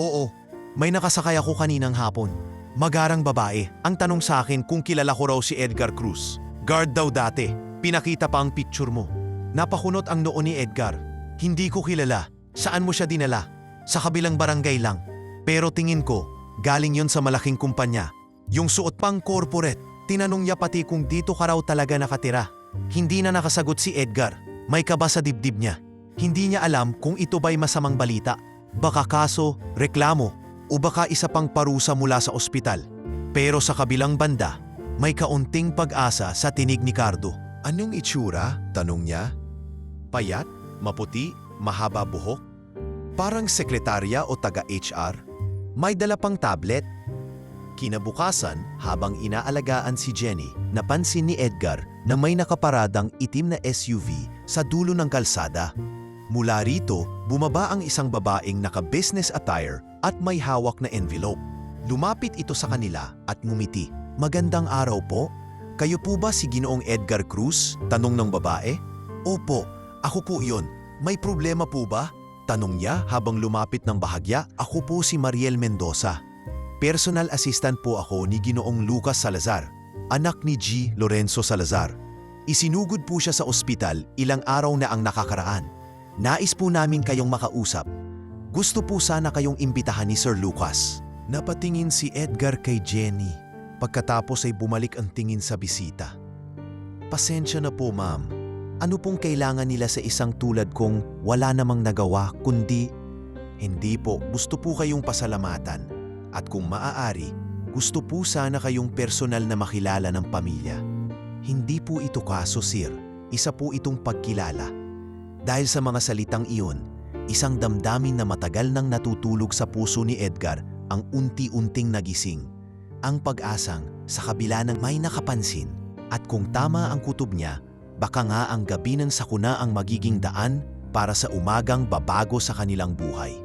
Oo, may nakasakay ako kaninang hapon. Magarang babae. Ang tanong sa akin kung kilala ko raw si Edgar Cruz. Guard daw dati. Pinakita pa ang picture mo. Napakunot ang noo ni Edgar. Hindi ko kilala. Saan mo siya dinala? Sa kabilang barangay lang. Pero tingin ko, galing yon sa malaking kumpanya. Yung suot pang corporate. Tinanong niya pati kung dito ka raw talaga nakatira. Hindi na nakasagot si Edgar. May kaba sa dibdib niya. Hindi niya alam kung ito ba'y masamang balita. Baka kaso, reklamo, o baka isa pang parusa mula sa ospital. Pero sa kabilang banda, may kaunting pag-asa sa tinig ni Cardo. Anong itsura? Tanong niya. Payat? Maputi? Mahaba buhok? Parang sekretarya o taga-HR? May dala pang tablet? Kinabukasan, habang inaalagaan si Jenny, napansin ni Edgar na may nakaparadang itim na SUV sa dulo ng kalsada. Mula rito, bumaba ang isang babaeng naka-business attire at may hawak na envelope. Lumapit ito sa kanila at ngumiti. Magandang araw po. Kayo po ba si Ginoong Edgar Cruz? Tanong ng babae. Opo, ako po iyon. May problema po ba? Tanong niya habang lumapit ng bahagya. Ako po si Mariel Mendoza. Personal assistant po ako ni Ginoong Lucas Salazar, anak ni G. Lorenzo Salazar. Isinugod po siya sa ospital ilang araw na ang nakakaraan. Nais po namin kayong makausap. Gusto po sana kayong imbitahan ni Sir Lucas. Napatingin si Edgar kay Jenny. Pagkatapos ay bumalik ang tingin sa bisita. Pasensya na po, ma'am. Ano pong kailangan nila sa isang tulad kong wala namang nagawa kundi... Hindi po, gusto po kayong pasalamatan. At kung maaari, gusto po sana kayong personal na makilala ng pamilya. Hindi po ito kaso, sir. Isa po itong pagkilala. Dahil sa mga salitang iyon, isang damdamin na matagal nang natutulog sa puso ni Edgar ang unti-unting nagising. Ang pag-asang sa kabila ng may nakapansin at kung tama ang kutob niya, baka nga ang gabi ng sakuna ang magiging daan para sa umagang babago sa kanilang buhay.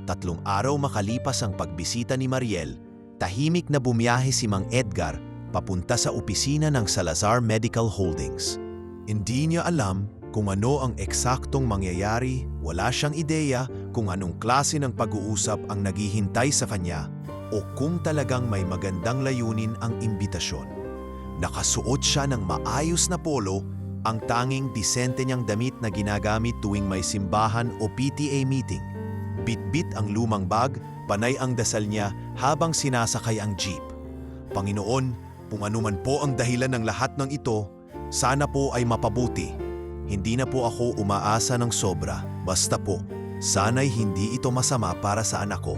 3 araw makalipas ang pagbisita ni Mariel, tahimik na bumiyahe si Mang Edgar papunta sa opisina ng Salazar Medical Holdings. Hindi niya alam kung ano ang eksaktong mangyayari, wala siyang ideya kung anong klase ng pag-uusap ang naghihintay sa kanya o kung talagang may magandang layunin ang imbitasyon. Nakasuot siya ng maayos na polo, ang tanging disente niyang damit na ginagamit tuwing may simbahan o PTA meeting. Bit-bit ang lumang bag, panay ang dasal niya habang sinasakay ang jeep. Panginoon, kung anuman po ang dahilan ng lahat ng ito, sana po ay mapabuti. Hindi na po ako umaasa ng sobra, basta po, sana'y hindi ito masama para sa anak ko.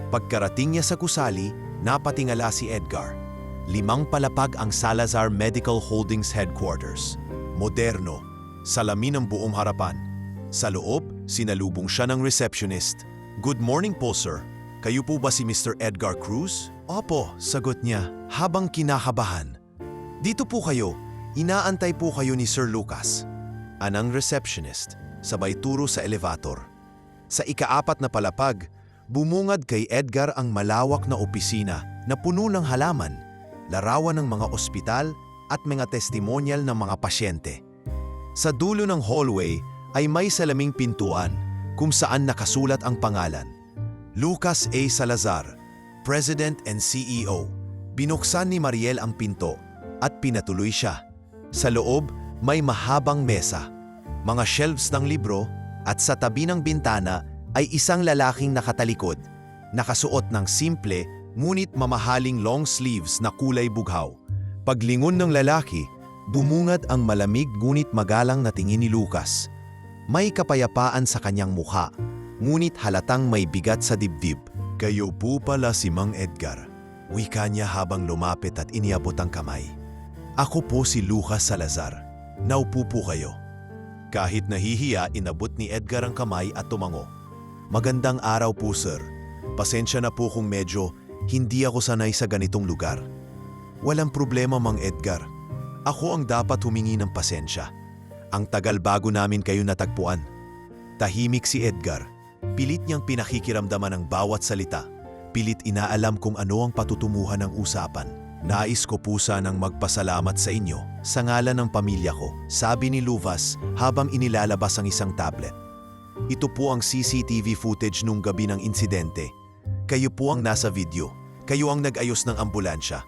Pagkarating niya sa gusali, napatingala si Edgar. 5 palapag ang Salazar Medical Holdings Headquarters. Moderno, salamin ang buong harapan. Sa loob, sinalubong siya ng receptionist. Good morning po, sir. Kayo po ba si Mr. Edgar Cruz? Opo, sagot niya habang kinakabahan. Dito po kayo, inaantay po kayo ni Sir Lucas. Anang receptionist, sabay turo sa elevator. Sa ika-4 na palapag, bumungad kay Edgar ang malawak na opisina na puno ng halaman, larawan ng mga ospital at mga testimonyal ng mga pasyente. Sa dulo ng hallway ay may salaming pintuan kung saan nakasulat ang pangalan. Lucas A. Salazar, President and CEO. Binuksan ni Mariel ang pinto at pinatuloy siya. Sa loob, may mahabang mesa, mga shelves ng libro at sa tabi ng bintana ay isang lalaking nakatalikod, nakasuot ng simple ngunit mamahaling long sleeves na kulay bughaw. Paglingon ng lalaki, bumungad ang malamig ngunit magalang na tingin ni Lucas. May kapayapaan sa kanyang mukha, ngunit halatang may bigat sa dibdib. Kayo po pala si Mang Edgar, wika niya habang lumapit at iniabot ang kamay. Ako po si Lucas Salazar. Naupo po kayo. Kahit nahihiya, inabot ni Edgar ang kamay at tumango. Magandang araw po, sir. Pasensya na po kung medyo hindi ako sanay sa ganitong lugar. Walang problema, Mang Edgar. Ako ang dapat humingi ng pasensya. Ang tagal bago namin kayo natagpuan. Tahimik si Edgar. Pilit niyang pinakikiramdaman ang bawat salita. Pilit inaalam kung ano ang patutunguhan ng usapan. Nais ko po sanang magpasalamat sa inyo sa ngalan ng pamilya ko, sabi ni Lucas habang inilalabas ang isang tablet. Ito po ang CCTV footage nung gabi ng insidente. Kayo po ang nasa video. Kayo ang nag-ayos ng ambulansya.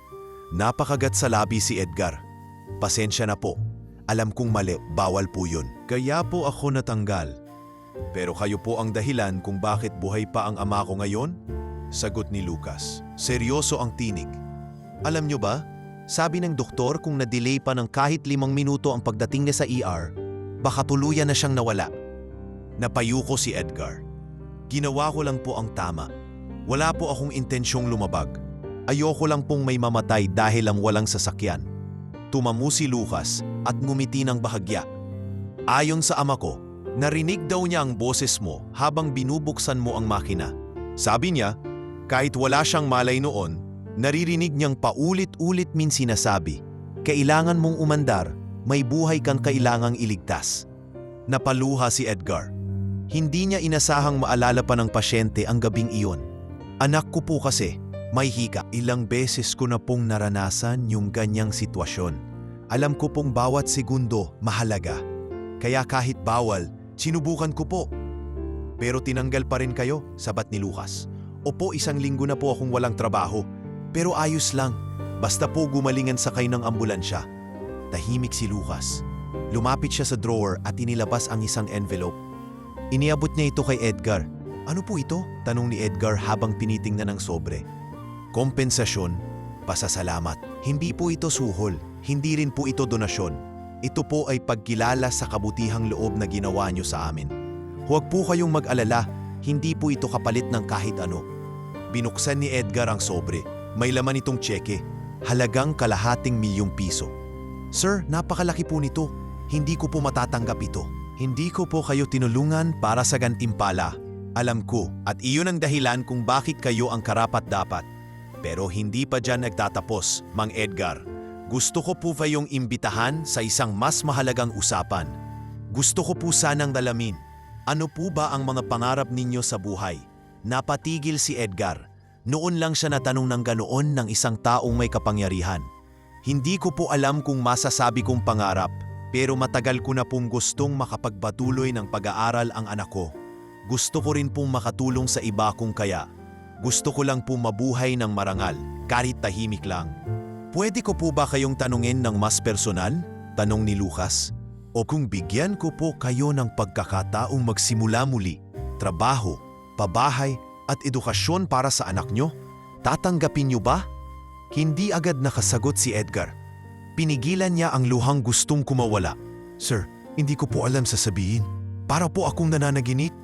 Napakagat sa labi si Edgar. Pasensya na po. Alam kong mali, bawal po yun. Kaya po ako natanggal. Pero kayo po ang dahilan kung bakit buhay pa ang ama ko ngayon? Sagot ni Lucas. Seryoso ang tinig. Alam nyo ba, sabi ng doktor kung na-delay pa ng kahit 5 minuto ang pagdating niya sa ER, baka tuluyan na siyang nawala. Napayuko si Edgar. Ginawa ko lang po ang tama. Wala po akong intensyong lumabag. Ayoko lang pong may mamatay dahil lang walang sasakyan. Tumamu si Lucas at ngumiti ng bahagya. Ayon sa ama ko, narinig daw niya ang boses mo habang binubuksan mo ang makina. Sabi niya, kahit wala siyang malay noon, naririnig niyang paulit-ulit min sinasabi, kailangan mong umandar, may buhay kang kailangang iligtas. Napaluha si Edgar. Hindi niya inasahang maalala pa ng pasyente ang gabing iyon. Anak ko po kasi, May hika. Ilang beses ko na pong naranasan yung ganyang sitwasyon. Alam ko pong bawat segundo mahalaga. Kaya kahit bawal, sinubukan ko po. Pero tinanggal pa rin kayo, sabat ni Lucas. Opo, 1 linggo na po akong walang trabaho. Pero ayos lang, basta po gumalingan sakay ng ambulansya. Tahimik si Lucas. Lumapit siya sa drawer at inilabas ang isang envelope. Iniabot niya ito kay Edgar. Ano po ito? Tanong ni Edgar habang tinitingnan ng sobre. Kompensasyon, pasasalamat. Hindi po ito suhol, hindi rin po ito donasyon. Ito po ay pagkilala sa kabutihang loob na ginawa niyo sa amin. Huwag po kayong mag-alala, hindi po ito kapalit ng kahit ano. Binuksan ni Edgar ang sobre. May laman itong tseke, halagang ₱250,000. Sir, napakalaki po nito. Hindi ko po matatanggap ito. Hindi ko po kayo tinulungan para sa gantimpala. Alam ko at iyon ang dahilan kung bakit kayo ang karapat-dapat. Pero hindi pa dyan nagtatapos, Mang Edgar. Gusto ko po kayong imbitahan sa isang mas mahalagang usapan. Gusto ko po sanang dalamin. Ano po ba ang mga pangarap ninyo sa buhay? Napatigil si Edgar. Noon lang siya natanong ng ganoon ng isang taong may kapangyarihan. Hindi ko po alam kung masasabi kong pangarap, pero matagal ko na pong gustong makapagbatuloy ng pag-aaral ang anak ko. Gusto ko rin pong makatulong sa iba kung kaya. Gusto ko lang po mabuhay ng marangal, kahit tahimik lang. Pwede ko po ba kayong tanungin ng mas personal? Tanong ni Lucas. O kung bigyan ko po kayo ng pagkakataong magsimula muli, trabaho, pabahay at edukasyon para sa anak nyo, tatanggapin nyo ba? Hindi agad nakasagot si Edgar. Pinigilan niya ang luhang gustong kumawala. Sir, hindi ko po alam sasabihin. Para po akong nananaginip.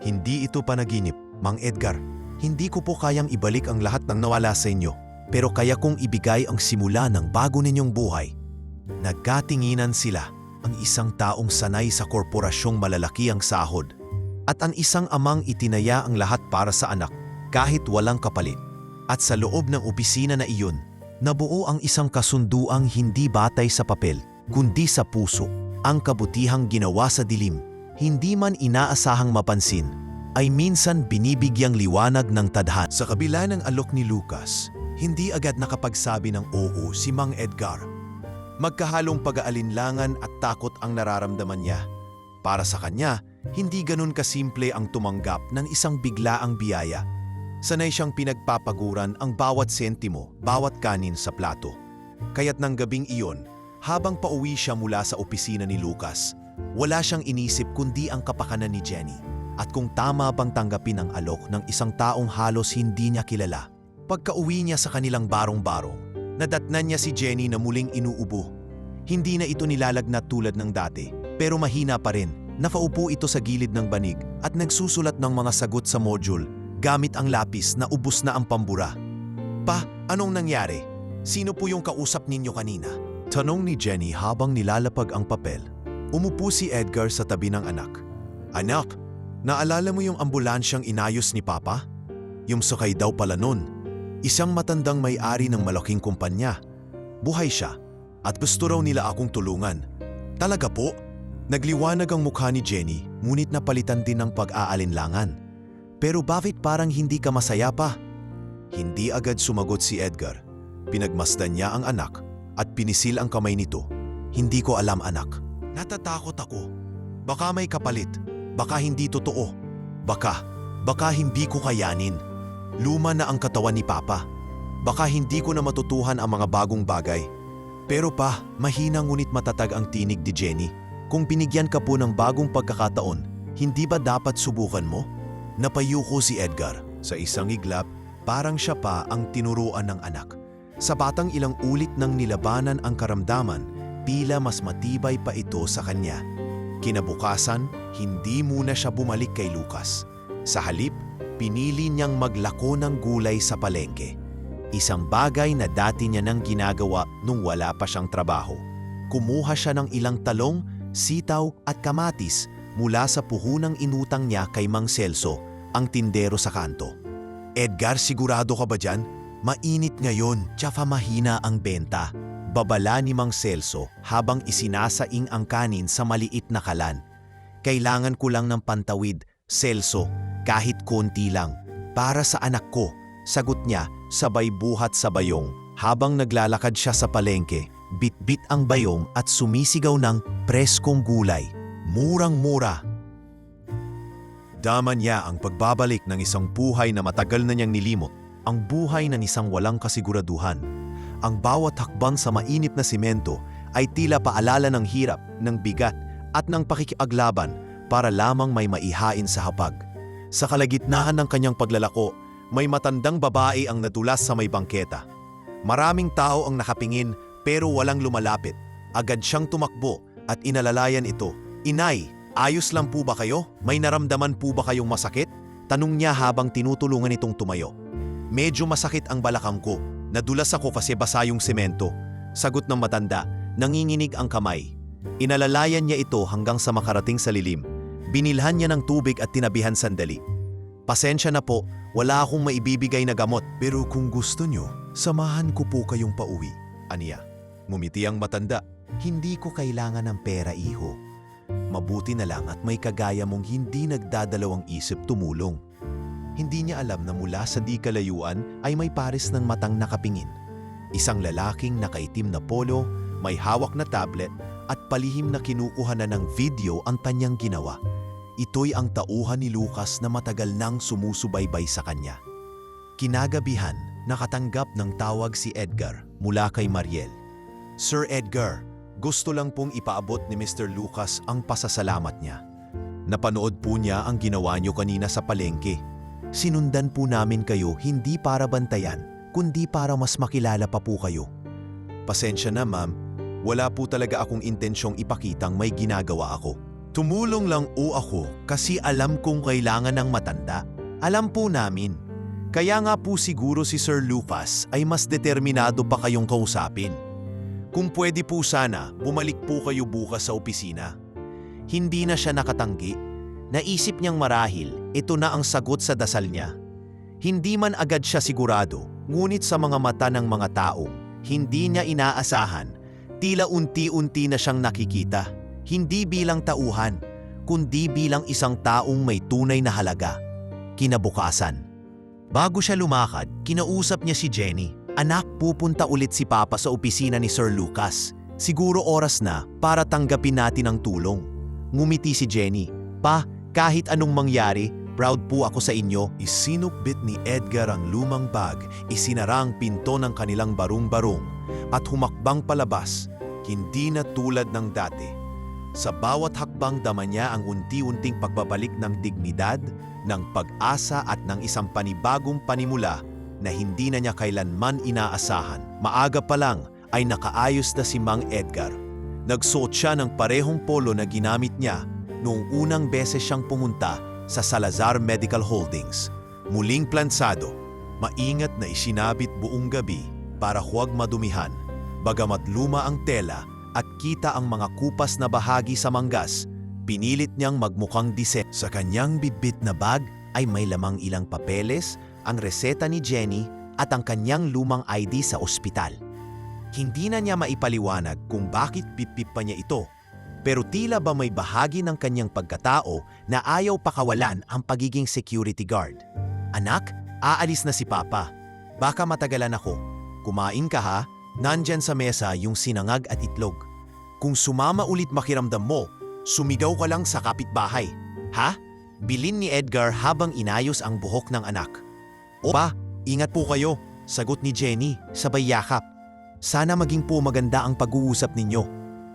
Hindi ito panaginip, Mang Edgar. Hindi ko po kayang ibalik ang lahat ng nawala sa inyo, pero kaya kong ibigay ang simula ng bago ninyong buhay. Nagkatinginan sila, ang isang taong sanay sa korporasyong malalaki ang sahod, at ang isang amang itinaya ang lahat para sa anak, kahit walang kapalit. At sa loob ng opisina na iyon, nabuo ang isang kasunduang hindi batay sa papel, kundi sa puso. Ang kabutihang ginawa sa dilim, hindi man inaasahang mapansin, ay minsan binibigyang liwanag ng tadhana. Sa kabila ng alok ni Lucas, hindi agad nakapagsabi ng oo si Mang Edgar. Magkahalong pag-aalinlangan at takot ang nararamdaman niya. Para sa kanya, hindi ganun kasimple ang tumanggap ng isang biglaang biyaya. Sanay siyang pinagpapaguran ang bawat sentimo, bawat kanin sa plato. Kaya't ng gabing iyon, habang pauwi siya mula sa opisina ni Lucas, wala siyang inisip kundi ang kapakanan ni Jenny. At kung tama bang tanggapin ang alok ng isang taong halos hindi niya kilala. Pagka-uwi niya sa kanilang barong-barong, nadatnan niya si Jenny na muling inuubo. Hindi na ito nilalagnat tulad ng dati, pero mahina pa rin. Nakaupo ito sa gilid ng banig at nagsusulat ng mga sagot sa module gamit ang lapis na ubos na ang pambura. Pa, anong nangyari? Sino po yung kausap ninyo kanina? Tanong ni Jenny habang nilalapag ang papel. Umupo si Edgar sa tabi ng anak. Anak, naalala mo yung ambulansyang inayos ni Papa? Yung sakay daw pala nun. Isang matandang may-ari ng malaking kumpanya. Buhay siya at gusto raw nila akong tulungan. Talaga po? Nagliwanag ang mukha ni Jenny, ngunit napalitan din ng pag-aalinlangan. Pero bakit parang hindi ka masaya pa? Hindi agad sumagot si Edgar. Pinagmasdan niya ang anak at pinisil ang kamay nito. Hindi ko alam, anak. Natatakot ako. Baka may kapalit. Baka hindi totoo. Baka hindi ko kayanin. Luma na ang katawan ni Papa. Baka hindi ko na matutuhan ang mga bagong bagay. Pero pa, mahina ngunit matatag ang tinig ni Jenny. Kung binigyan ka po ng bagong pagkakataon, hindi ba dapat subukan mo? Napayuko si Edgar. Sa isang iglap, parang siya pa ang tinuruan ng anak. Sa batang ilang ulit nang nilabanan ang karamdaman, tila mas matibay pa ito sa kanya. Kinabukasan, hindi muna siya bumalik kay Lucas. Sa halip, pinili niyang maglako ng gulay sa palengke. Isang bagay na dati niya nang ginagawa nung wala pa siyang trabaho. Kumuha siya ng ilang talong, sitaw at kamatis mula sa puhunang inutang niya kay Mang Celso, ang tindero sa kanto. Edgar, sigurado ka ba dyan? Mainit ngayon, tsaka mahina ang benta. Babala ni Mang Celso habang isinasaing ang kanin sa maliit na kalan. Kailangan ko lang ng pantawid, Celso, kahit konti lang. Para sa anak ko, sagot niya sabay buhat sa bayong. Habang naglalakad siya sa palengke, bit-bit ang bayong at sumisigaw ng preskong gulay. Murang-mura. Dama niya ang pagbabalik ng isang buhay na matagal na niyang nilimot. Ang buhay ng isang walang kasiguraduhan. Ang bawat hakbang sa mainit na simento ay tila paalala ng hirap, ng bigat at ng pakikipaglaban para lamang may maihain sa hapag. Sa kalagitnaan ng kanyang paglalako, may matandang babae ang nadulas sa may bangketa. Maraming tao ang nakapingin pero walang lumalapit. Agad siyang tumakbo at inalalayan ito. "Inay, ayos lang po ba kayo? May naramdaman po ba kayong masakit?" Tanong niya habang tinutulungan itong tumayo. "Medyo masakit ang balakang ko. Nadulas ako kasi basa yung semento." Sagot ng matanda, nanginginig ang kamay. Inalalayan niya ito hanggang sa makarating sa lilim. Binilhan niya ng tubig at tinabihan sandali. "Pasensya na po, wala akong maibibigay na gamot. Pero kung gusto niyo, samahan ko po kayong pauwi," aniya. Ngumiti ang matanda. "Hindi ko kailangan ng pera, iho. Mabuti na lang at may kagaya mong hindi nagdadalawang isip tumulong." Hindi niya alam na mula sa di kalayuan ay may pares ng matang nakapingin. Isang lalaking nakaitim na polo, may hawak na tablet at palihim na kinukuha na ng video ang kanyang ginawa. Ito'y ang tauhan ni Lucas na matagal nang sumusubaybay sa kanya. Kinagabihan, nakatanggap ng tawag si Edgar mula kay Mariel. "Sir Edgar, gusto lang pong ipaabot ni Mr. Lucas ang pasasalamat niya. Napanood po niya ang ginawa niyo kanina sa palengke. Sinundan po namin kayo hindi para bantayan, kundi para mas makilala pa po kayo." "Pasensya na, ma'am. Wala po talaga akong intensyong ipakitang may ginagawa ako. Tumulong lang o ako kasi alam kong kailangan ng matanda. Alam po namin. Kaya nga po siguro si Sir Lucas ay mas determinado pa kayong kausapin. Kung pwede po sana, bumalik po kayo bukas sa opisina." Hindi na siya nakatanggi. Naisip niyang marahil, ito na ang sagot sa dasal niya. Hindi man agad siya sigurado, ngunit sa mga mata ng mga taong hindi niya inaasahan, tila unti-unti na siyang nakikita. Hindi bilang tauhan, kundi bilang isang taong may tunay na halaga. Kinabukasan. Bago siya lumakad, kinausap niya si Jenny. "Anak, pupunta ulit si Papa sa opisina ni Sir Lucas. Siguro oras na para tanggapin natin ang tulong." Ngumiti si Jenny. "Pa, kahit anong mangyari, proud po ako sa inyo." Isinukbit ni Edgar ang lumang bag, isinara ang pinto ng kanilang barong-barong at humakbang palabas, hindi na tulad ng dati. Sa bawat hakbang dama niya ang unti-unting pagbabalik ng dignidad, ng pag-asa at ng isang panibagong panimula na hindi na niya kailanman inaasahan. Maaga pa lang ay nakaayos na si Mang Edgar. Nagsuot siya ng parehong polo na ginamit niya noong unang beses siyang pumunta sa Salazar Medical Holdings. Muling plansado, maingat na isinabit buong gabi para huwag madumihan. Bagamat luma ang tela at kita ang mga kupas na bahagi sa manggas, pinilit niyang magmukhang dise. Sa kanyang bitbit na bag ay may lamang ilang papeles, ang reseta ni Jenny at ang kanyang lumang ID sa ospital. Hindi na niya maipaliwanag kung bakit bitbit pa niya ito, pero tila ba may bahagi ng kanyang pagkatao na ayaw pakawalan ang pagiging security guard. "Anak, aalis na si Papa. Baka matagalan ako. Kumain ka ha? Nandyan sa mesa yung sinangag at itlog. Kung sumama ulit makiramdam mo, sumigaw ka lang sa kapitbahay. Ha?" Bilin ni Edgar habang inayos ang buhok ng anak. "O pa, ingat po kayo," sagot ni Jenny sabay yakap. "Sana maging po maganda ang pag-uusap ninyo."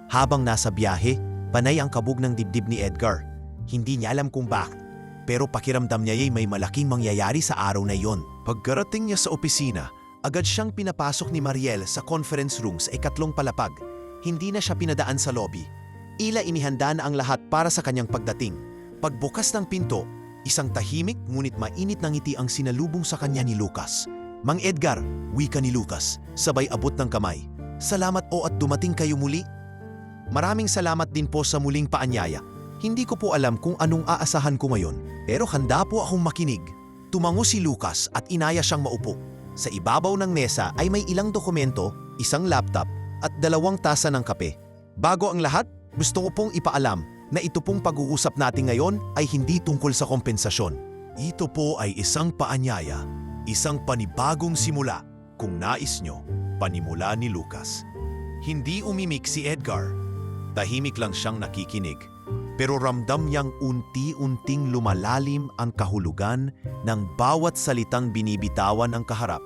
Habang nasa biyahe, panay ang kabog ng dibdib ni Edgar. Hindi niya alam kung bakit, pero pakiramdam niya ay may malaking mangyayari sa araw na iyon. Pagkarating niya sa opisina, agad siyang pinapasok ni Mariel sa conference room sa ikatlong palapag. Hindi na siya pinadaan sa lobby. Ila inihanda na ang lahat para sa kanyang pagdating. Pagbukas ng pinto, isang tahimik ngunit mainit na ngiti ang sinalubong sa kanya ni Lucas. "Mang Edgar," wika ni Lucas, sabay abot ng kamay. "Salamat o at dumating kayo muli." "Maraming salamat din po sa muling paanyaya. Hindi ko po alam kung anong aasahan ko ngayon, pero handa po akong makinig." Tumango si Lucas at inaya siyang maupo. Sa ibabaw ng mesa ay may ilang dokumento, isang laptop at 2 tasa ng kape. "Bago ang lahat, gusto ko pong ipaalam na ito pong pag-uusap natin ngayon ay hindi tungkol sa kompensasyon. Ito po ay isang paanyaya. Isang panibagong simula, kung nais nyo, panimula ni Lucas. Hindi umimik si Edgar. Tahimik lang siyang nakikinig. Pero ramdam niyang unti-unting lumalalim ang kahulugan ng bawat salitang binibitawan ng kaharap.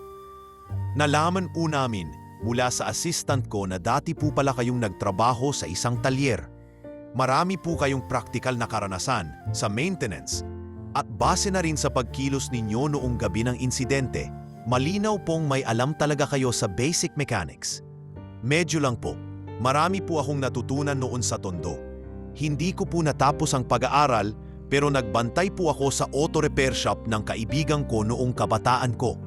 Nalaman po namin mula sa assistant ko na dati po pala kayong nagtrabaho sa isang talyer. Marami po kayong praktikal na karanasan sa maintenance. At base na rin sa pagkilos ninyo noong gabi ng insidente, malinaw pong may alam talaga kayo sa basic mechanics. Medyo lang po, marami po akong natutunan noon sa Tondo. Hindi ko po natapos ang pag-aaral pero nagbantay po ako sa auto repair shop ng kaibigan ko noong kabataan ko.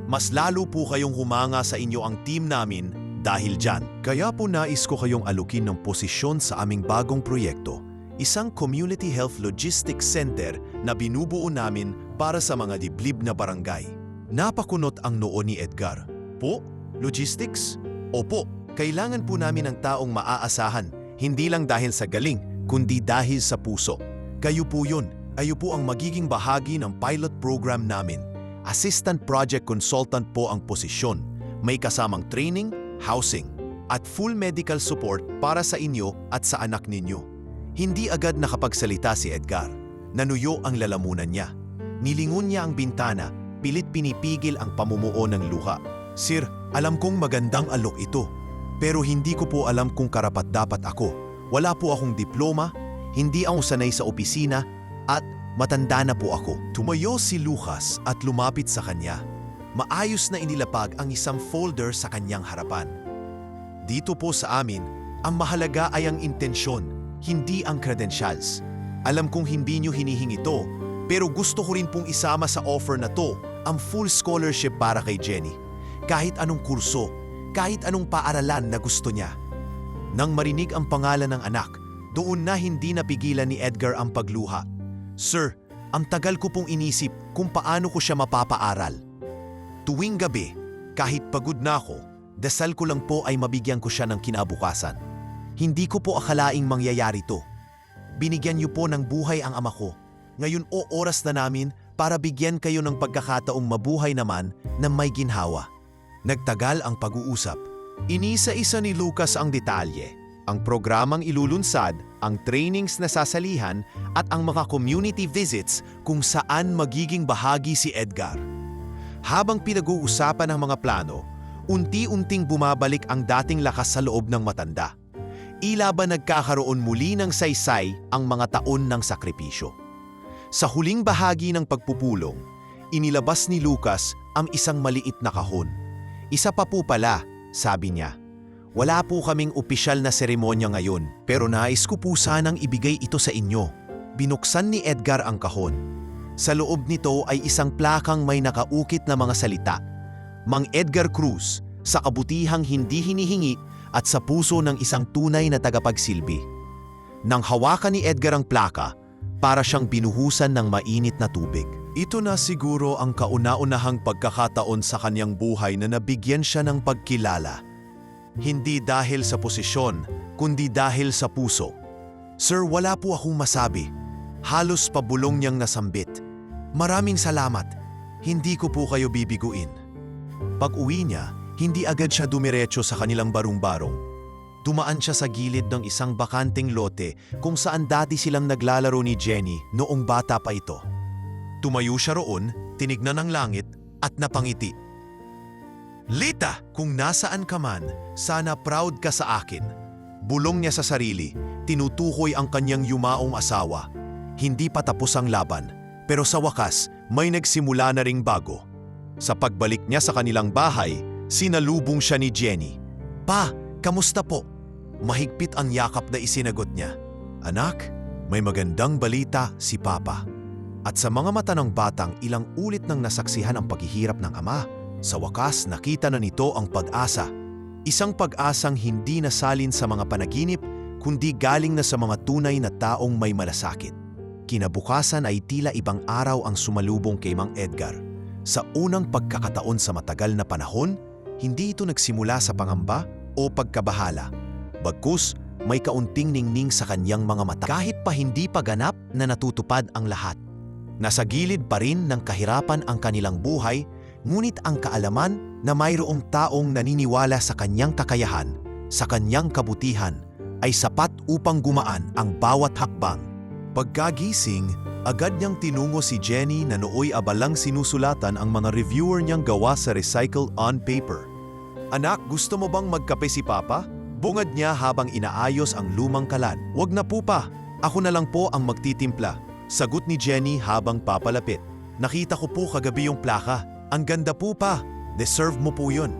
Mas lalo po kayong humanga sa inyo ang team namin dahil dyan. Kaya po nais ko kayong alukin ng posisyon sa aming bagong proyekto, isang Community Health Logistics Center na binubuo namin para sa mga liblib na barangay. Napakunot ang noo ni Edgar. Po? Logistics? Opo, kailangan po namin ng taong maaasahan, hindi lang dahil sa galing, kundi dahil sa puso. Kayo po yun. Kayo po ang magiging bahagi ng pilot program namin. Assistant Project Consultant po ang posisyon. May kasamang training, housing, at full medical support para sa inyo at sa anak ninyo. Hindi agad nakapagsalita si Edgar. Nanuyo ang lalamunan niya. Nilingon niya ang bintana, pilit pinipigil ang pamumuo ng luha. Sir, alam kong magandang alok ito, pero hindi ko po alam kung karapat-dapat ako. Wala po akong diploma, hindi ako sanay sa opisina, at matanda na po ako. Tumayo si Lucas at lumapit sa kanya. Maayos na inilapag ang isang folder sa kanyang harapan. Dito po sa amin, ang mahalaga ay ang intensyon, hindi ang credentials. Alam kong hindi nyo hinihing ito, pero gusto ko rin pong isama sa offer na to ang full scholarship para kay Jenny. Kahit anong kurso, kahit anong paaralan na gusto niya. Nang marinig ang pangalan ng anak, doon na hindi napigilan ni Edgar ang pagluha. Sir, ang tagal ko pong inisip kung paano ko siya mapapaaral. Tuwing gabi, kahit pagod na ako, dasal ko lang po ay mabigyan ko siya ng kinabukasan. Hindi ko po akalaing mangyayari to. Binigyan niyo po ng buhay ang ama ko. Ngayon oras na namin para bigyan kayo ng pagkakataong mabuhay naman na may ginhawa. Nagtagal ang pag-uusap. Inisa-isa ni Lucas ang detalye, ang programang ilulunsad, ang trainings na sasalihan at ang mga community visits kung saan magiging bahagi si Edgar. Habang pinag-uusapan ang mga plano, unti-unting bumabalik ang dating lakas sa loob ng matanda. Ila ba nagkakaroon muli ng saysay ang mga taon ng sakripisyo? Sa huling bahagi ng pagpupulong, inilabas ni Lucas ang isang maliit na kahon. Isa pa po pala, sabi niya, wala po kaming opisyal na seremonya ngayon pero nais ko po sanang ibigay ito sa inyo. Binuksan ni Edgar ang kahon. Sa loob nito ay isang plakang may nakaukit na mga salita. Mang Edgar Cruz, sa kabutihang hindi hinihingi at sa puso ng isang tunay na tagapagsilbi. Nang hawakan ni Edgar ang plaka, para siyang binuhusan ng mainit na tubig. Ito na siguro ang kauna-unahang pagkakataon sa kanyang buhay na nabigyan siya ng pagkilala. Hindi dahil sa posisyon, kundi dahil sa puso. Sir, wala po akong masabi. Halos pabulong niyang nasambit. Maraming salamat. Hindi ko po kayo bibiguin. Pag-uwi niya, hindi agad siya dumiretso sa kanilang barong-barong. Dumaan siya sa gilid ng isang bakanting lote kung saan dati silang naglalaro ni Jenny noong bata pa ito. Tumayo siya roon, tinignan ang langit at napangiti. Lita, kung nasaan ka man, sana proud ka sa akin. Bulong niya sa sarili, tinutukoy ang kanyang yumaong asawa. Hindi pa tapos ang laban, pero sa wakas, may nagsimula na ring bago. Sa pagbalik niya sa kanilang bahay, sinalubong siya ni Jenny. Pa, kamusta po? Mahigpit ang yakap na isinagot niya. Anak, may magandang balita si Papa. At sa mga mata ng batang ilang ulit nang nasaksihan ang paghihirap ng ama, sa wakas nakita na nito ang pag-asa. Isang pag-asang hindi nasalin sa mga panaginip, kundi galing na sa mga tunay na taong may malasakit. Kinabukasan ay tila ibang araw ang sumalubong kay Mang Edgar. Sa unang pagkakataon sa matagal na panahon, hindi ito nagsimula sa pangamba o pagkabahala. Bagkus, may kaunting ningning sa kanyang mga mata kahit pa hindi pa ganap na natutupad ang lahat. Nasa gilid pa rin ng kahirapan ang kanilang buhay, Ngunit ang kaalaman na mayroong taong naniniwala sa kanyang kakayahan, sa kanyang kabutihan, ay sapat upang gumaan ang bawat hakbang. Pagkagising, agad niyang tinungo si Jenny na nooy abalang sinusulatan ang mga reviewer niyang gawa sa recycled on paper. "Anak, gusto mo bang magkape si Papa?" Bungad niya habang inaayos ang lumang kalan. "Wag na po pa, ako na lang po ang magtitimpla." Sagot ni Jenny habang papalapit. "Nakita ko po kagabi yung plaka. Ang ganda po pa, deserve mo po yun."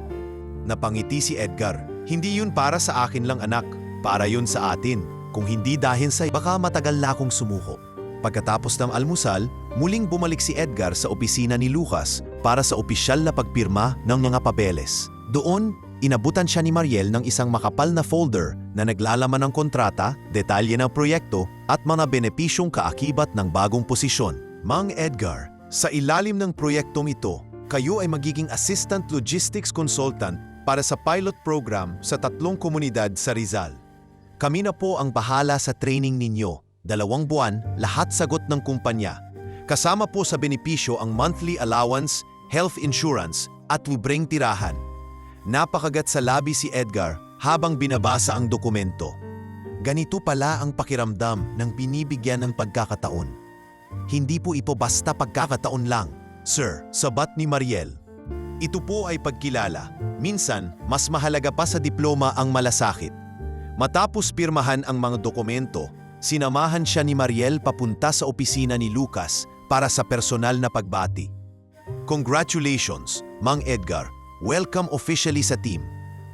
Napangiti si Edgar. "Hindi yun para sa akin lang anak, para yun sa atin. Kung hindi dahil sa baka matagal na akong sumuko." Pagkatapos ng almusal, muling bumalik si Edgar sa opisina ni Lucas para sa opisyal na pagpirma ng mga papeles. Doon, inabutan siya ni Mariel ng isang makapal na folder na naglalaman ng kontrata, detalye ng proyekto at mga benepisyong kaakibat ng bagong posisyon. "Mang Edgar, sa ilalim ng proyektong ito, kayo ay magiging Assistant Logistics Consultant para sa pilot program sa 3 komunidad sa Rizal. Kami na po ang bahala sa training ninyo. 2 buwan, lahat sagot ng kumpanya. Kasama po sa benepisyo ang monthly allowance, health insurance at libreng tirahan." Napakagat sa labi si Edgar habang binabasa ang dokumento. Ganito pala ang pakiramdam ng binibigyan ng pagkakataon. "Hindi po ito basta pagkakataon lang, sir," sabat ni Mariel. "Ito po ay pagkilala. Minsan, mas mahalaga pa sa diploma ang malasakit." Matapos pirmahan ang mga dokumento, sinamahan siya ni Mariel papunta sa opisina ni Lucas para sa personal na pagbati. "Congratulations, Mang Edgar. Welcome officially sa team."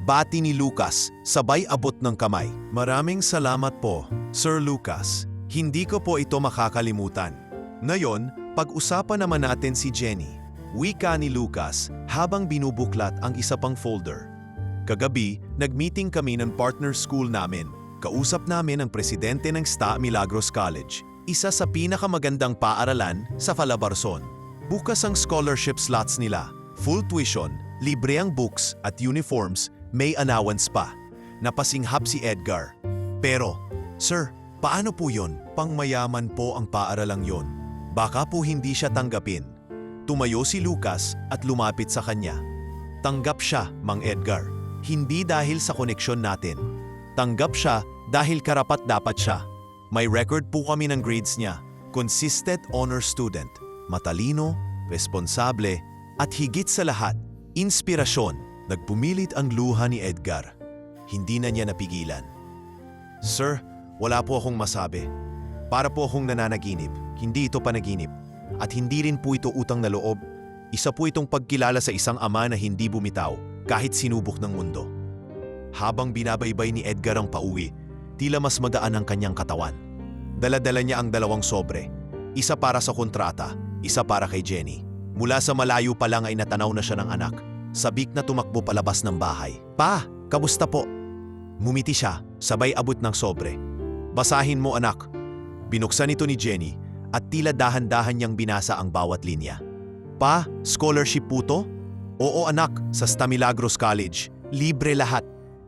Bati ni Lucas, sabay abot ng kamay. "Maraming salamat po, Sir Lucas. Hindi ko po ito makakalimutan." Ngayon, pag-usapan naman natin si Jenny. Wika ni Lucas habang binubuklat ang isa pang folder. "Kagabi, nag-meeting kami ng partner school namin. Kausap namin ang presidente ng STA Milagros College, isa sa pinakamagandang paaralan sa Calabarzon. Bukas ang scholarship slots nila, full tuition, libre ang books at uniforms, may allowance pa." Napasinghap si Edgar. "Pero, sir, paano po yun? Pangmayaman po ang paaralang yon. Baka po hindi siya tanggapin." Tumayo si Lucas at lumapit sa kanya. "Tanggap siya, Mang Edgar. Hindi dahil sa koneksyon natin. Tanggap siya dahil karapat-dapat siya. May record po kami ng grades niya. Consistent honor student, matalino, responsable, at higit sa lahat, inspirasyon." Nagpumilit ang luha ni Edgar. Hindi na niya napigilan. "Sir, wala po akong masabi. Para po akong nananaginip. Hindi ito panaginip. At hindi rin po ito utang na loob. Isa po itong pagkilala sa isang ama na hindi bumitaw kahit sinubok ng mundo." Habang binabaybay ni Edgar ang pauwi, tila mas magaan ang kanyang katawan. Dala-dala niya ang 2 sobre. Isa para sa kontrata, isa para kay Jenny. Mula sa malayo pa lang ay natanaw na siya ng anak. Sabik na tumakbo palabas ng bahay. "Pa, kamusta po?" Mumiti siya, sabay abot ng sobre. "Basahin mo anak." Binuksan ito ni Jenny at tila dahan-dahan niyang binasa ang bawat linya. "Pa, scholarship po to?" "Oo anak, sa STA Milagros College. Libre lahat.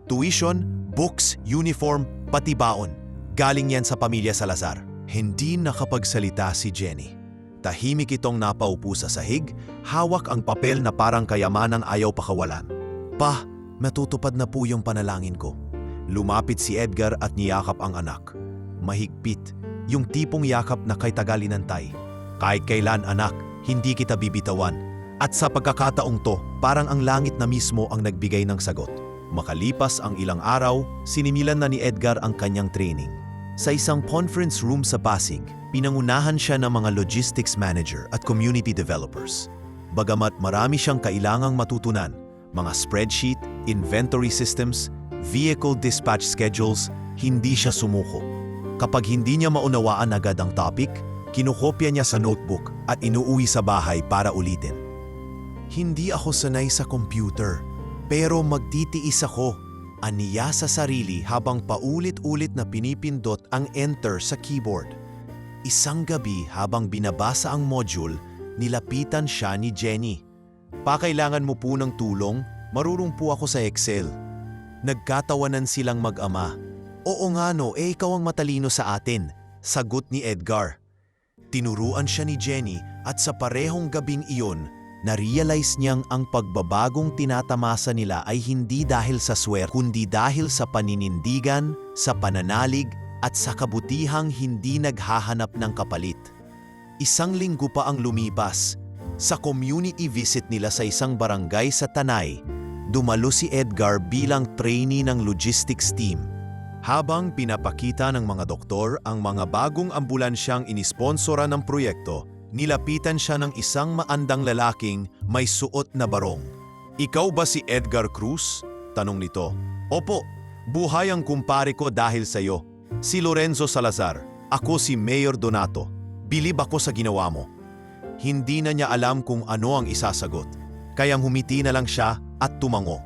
Tuition, books, uniform, pati baon. Galing yan sa pamilya Salazar." Hindi nakapagsalita si Jenny. Tahimik itong napaupo sa sahig, hawak ang papel na parang kayamanang ayaw pakawalan. "Pa, matutupad na po yung panalangin ko." Lumapit si Edgar at niyakap ang anak. Mahigpit, yung tipong yakap na kay tagalinantay. "Kahit kailan anak, hindi kita bibitawan." At sa pagkakataong to, parang ang langit na mismo ang nagbigay ng sagot. Makalipas ang ilang araw, sinimilan na ni Edgar ang kanyang training. Sa isang conference room sa Pasig, pinangunahan siya ng mga logistics manager at community developers. Bagamat marami siyang kailangang matutunan, mga spreadsheet, inventory systems, vehicle dispatch schedules, hindi siya sumuko. Kapag hindi niya maunawaan agad ang topic, kinukopya niya sa notebook at inuuwi sa bahay para ulitin. "Hindi ako sanay sa computer, pero magtitiis ako," aniya sa sarili habang paulit-ulit na pinipindot ang enter sa keyboard. Isang gabi habang binabasa ang module, nilapitan siya ni Jenny. "Pa, kailangan mo po ng tulong? Marurong po ako sa Excel." Nagkatawanan silang mag-ama. "Oo nga no, ikaw ang matalino sa atin," sagot ni Edgar. Tinuruan siya ni Jenny at sa parehong gabing iyon, na-realize niyang ang pagbabagong tinatamasa nila ay hindi dahil sa swerte, kundi dahil sa paninindigan, sa pananalig, at sa kabutihang hindi naghahanap ng kapalit. Isang linggo pa ang lumipas. Sa community visit nila sa isang barangay sa Tanay, dumalo si Edgar bilang trainee ng logistics team. Habang pinapakita ng mga doktor ang mga bagong ambulansyang inisponsora ng proyekto, nilapitan siya ng isang maandang lalaking may suot na barong. "Ikaw ba si Edgar Cruz?" tanong nito. "Opo, buhay ang kumpare ko dahil sa iyo. Si Lorenzo Salazar, ako si Mayor Donato. Bilib ako sa ginawa mo." Hindi na niya alam kung ano ang isasagot, kaya humiti na lang siya at tumango.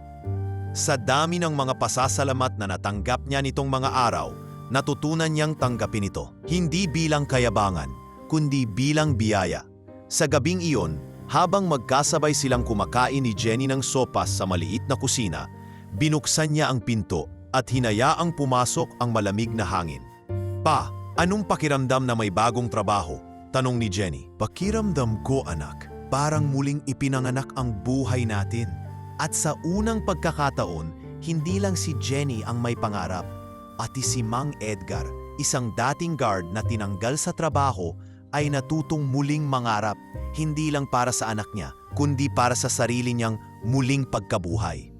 Sa dami ng mga pasasalamat na natanggap niya nitong mga araw, natutunan niyang tanggapin ito, hindi bilang kayabangan, kundi bilang biyaya. Sa gabing iyon, habang magkasabay silang kumakain ni Jenny ng sopas sa maliit na kusina, binuksan niya ang pinto at hinayaang pumasok ang malamig na hangin. "Pa, anong pakiramdam na may bagong trabaho?" tanong ni Jenny. "Pakiramdam ko, anak, parang muling ipinanganak ang buhay natin." At sa unang pagkakataon, hindi lang si Jenny ang may pangarap, pati si Mang Edgar, isang dating guard na tinanggal sa trabaho, ay natutong muling mangarap, hindi lang para sa anak niya, kundi para sa sarili niyang muling pagkabuhay.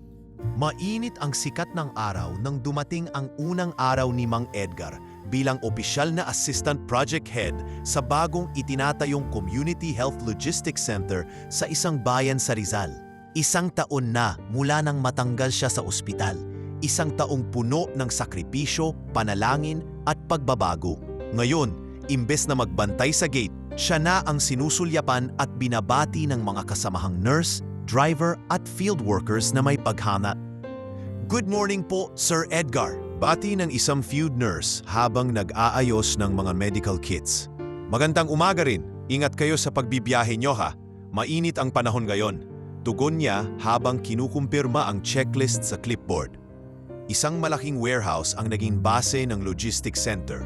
Mainit ang sikat ng araw nang dumating ang unang araw ni Mang Edgar bilang opisyal na assistant project head sa bagong itinatayong Community Health Logistics Center sa isang bayan sa Rizal. Isang taon na mula nang matanggal siya sa ospital. Isang taong puno ng sakripisyo, panalangin at pagbabago. Ngayon, imbes na magbantay sa gate, siya na ang sinusulyapan at binabati ng mga kasamahang nurse, driver at field workers na may paghanga. "Good morning po, Sir Edgar." Bati ng isang field nurse habang nag-aayos ng mga medical kits. "Magandang umaga rin. Ingat kayo sa pagbibiyahe nyo ha. Mainit ang panahon ngayon." Tugon niya habang kinukumpirma ang checklist sa clipboard. Isang malaking warehouse ang naging base ng logistics center.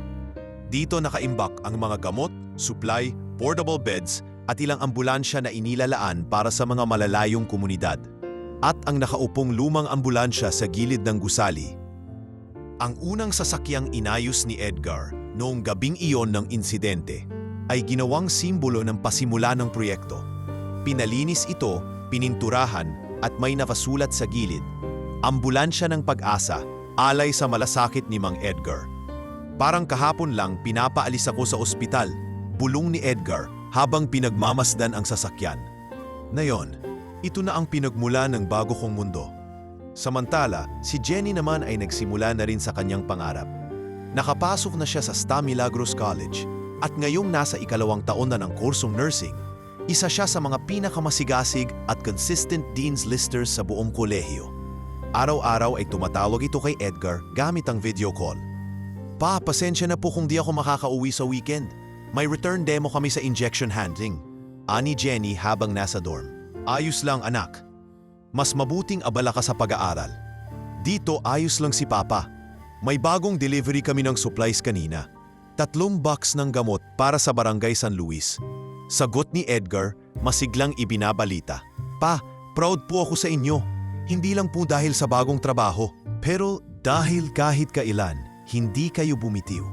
Dito nakaimbak ang mga gamot, supply, portable beds at ilang ambulansya na inilalaan para sa mga malalayong komunidad. At ang nakaupong lumang ambulansya sa gilid ng gusali. Ang unang sasakyang inayos ni Edgar noong gabing iyon ng insidente ay ginawang simbolo ng pasimula ng proyekto. Pinalinis ito, pininturahan at may nakasulat sa gilid, "Ambulansya ng Pag-asa, alay sa malasakit ni Mang Edgar." "Parang kahapon lang pinapaalis ako sa ospital," bulong ni Edgar habang pinagmamasdan ang sasakyan. Ngayon, ito na ang pinagmula ng bago kong mundo. Samantala, si Jenny naman ay nagsimula na rin sa kanyang pangarap. Nakapasok na siya sa Sta Milagros College at ngayong nasa ikalawang taon na ng kursong nursing, isa siya sa mga pinakamasigasig at consistent dean's listers sa buong kolehiyo. Araw-araw ay tumatawag ito kay Edgar gamit ang video call. "Pa, pasensya na po kung di ako makakauwi sa weekend. May return demo kami sa injection handling," ani Jenny habang nasa dorm. "Ayos lang anak. Mas mabuting abala ka sa pag-aaral. Dito ayos lang si Papa. May bagong delivery kami ng supplies kanina. 3 box ng gamot para sa Barangay San Luis." Sagot ni Edgar, masiglang ibinabalita. "Pa, proud po ako sa inyo. Hindi lang po dahil sa bagong trabaho, pero dahil kahit kailan, hindi kayo bumitiw.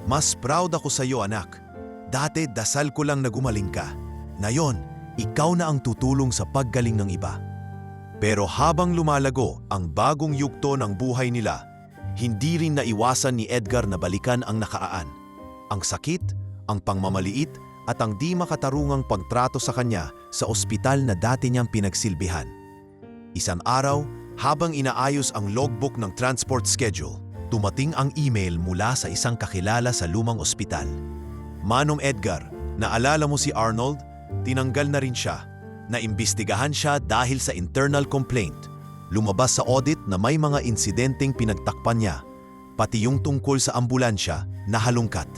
Mas proud ako sa iyo anak. Dati dasal ko lang na gumaling ka. Ngayon, ikaw na ang tutulong sa paggaling ng iba." Pero habang lumalago ang bagong yugto ng buhay nila, hindi rin naiwasan ni Edgar na balikan ang nakaraan. Ang sakit, ang pangmamaliit, at ang di makatarungang pagtrato sa kanya sa ospital na dati niyang pinagsilbihan. Isang araw, habang inaayos ang logbook ng transport schedule, dumating ang email mula sa isang kakilala sa lumang ospital. "Manong Edgar, naalala mo si Arnold? Tinanggal na rin siya. Naimbestigahan siya dahil sa internal complaint. Lumabas sa audit na may mga insidenteng pinagtakpan niya, pati yung tungkol sa ambulansya na halungkat."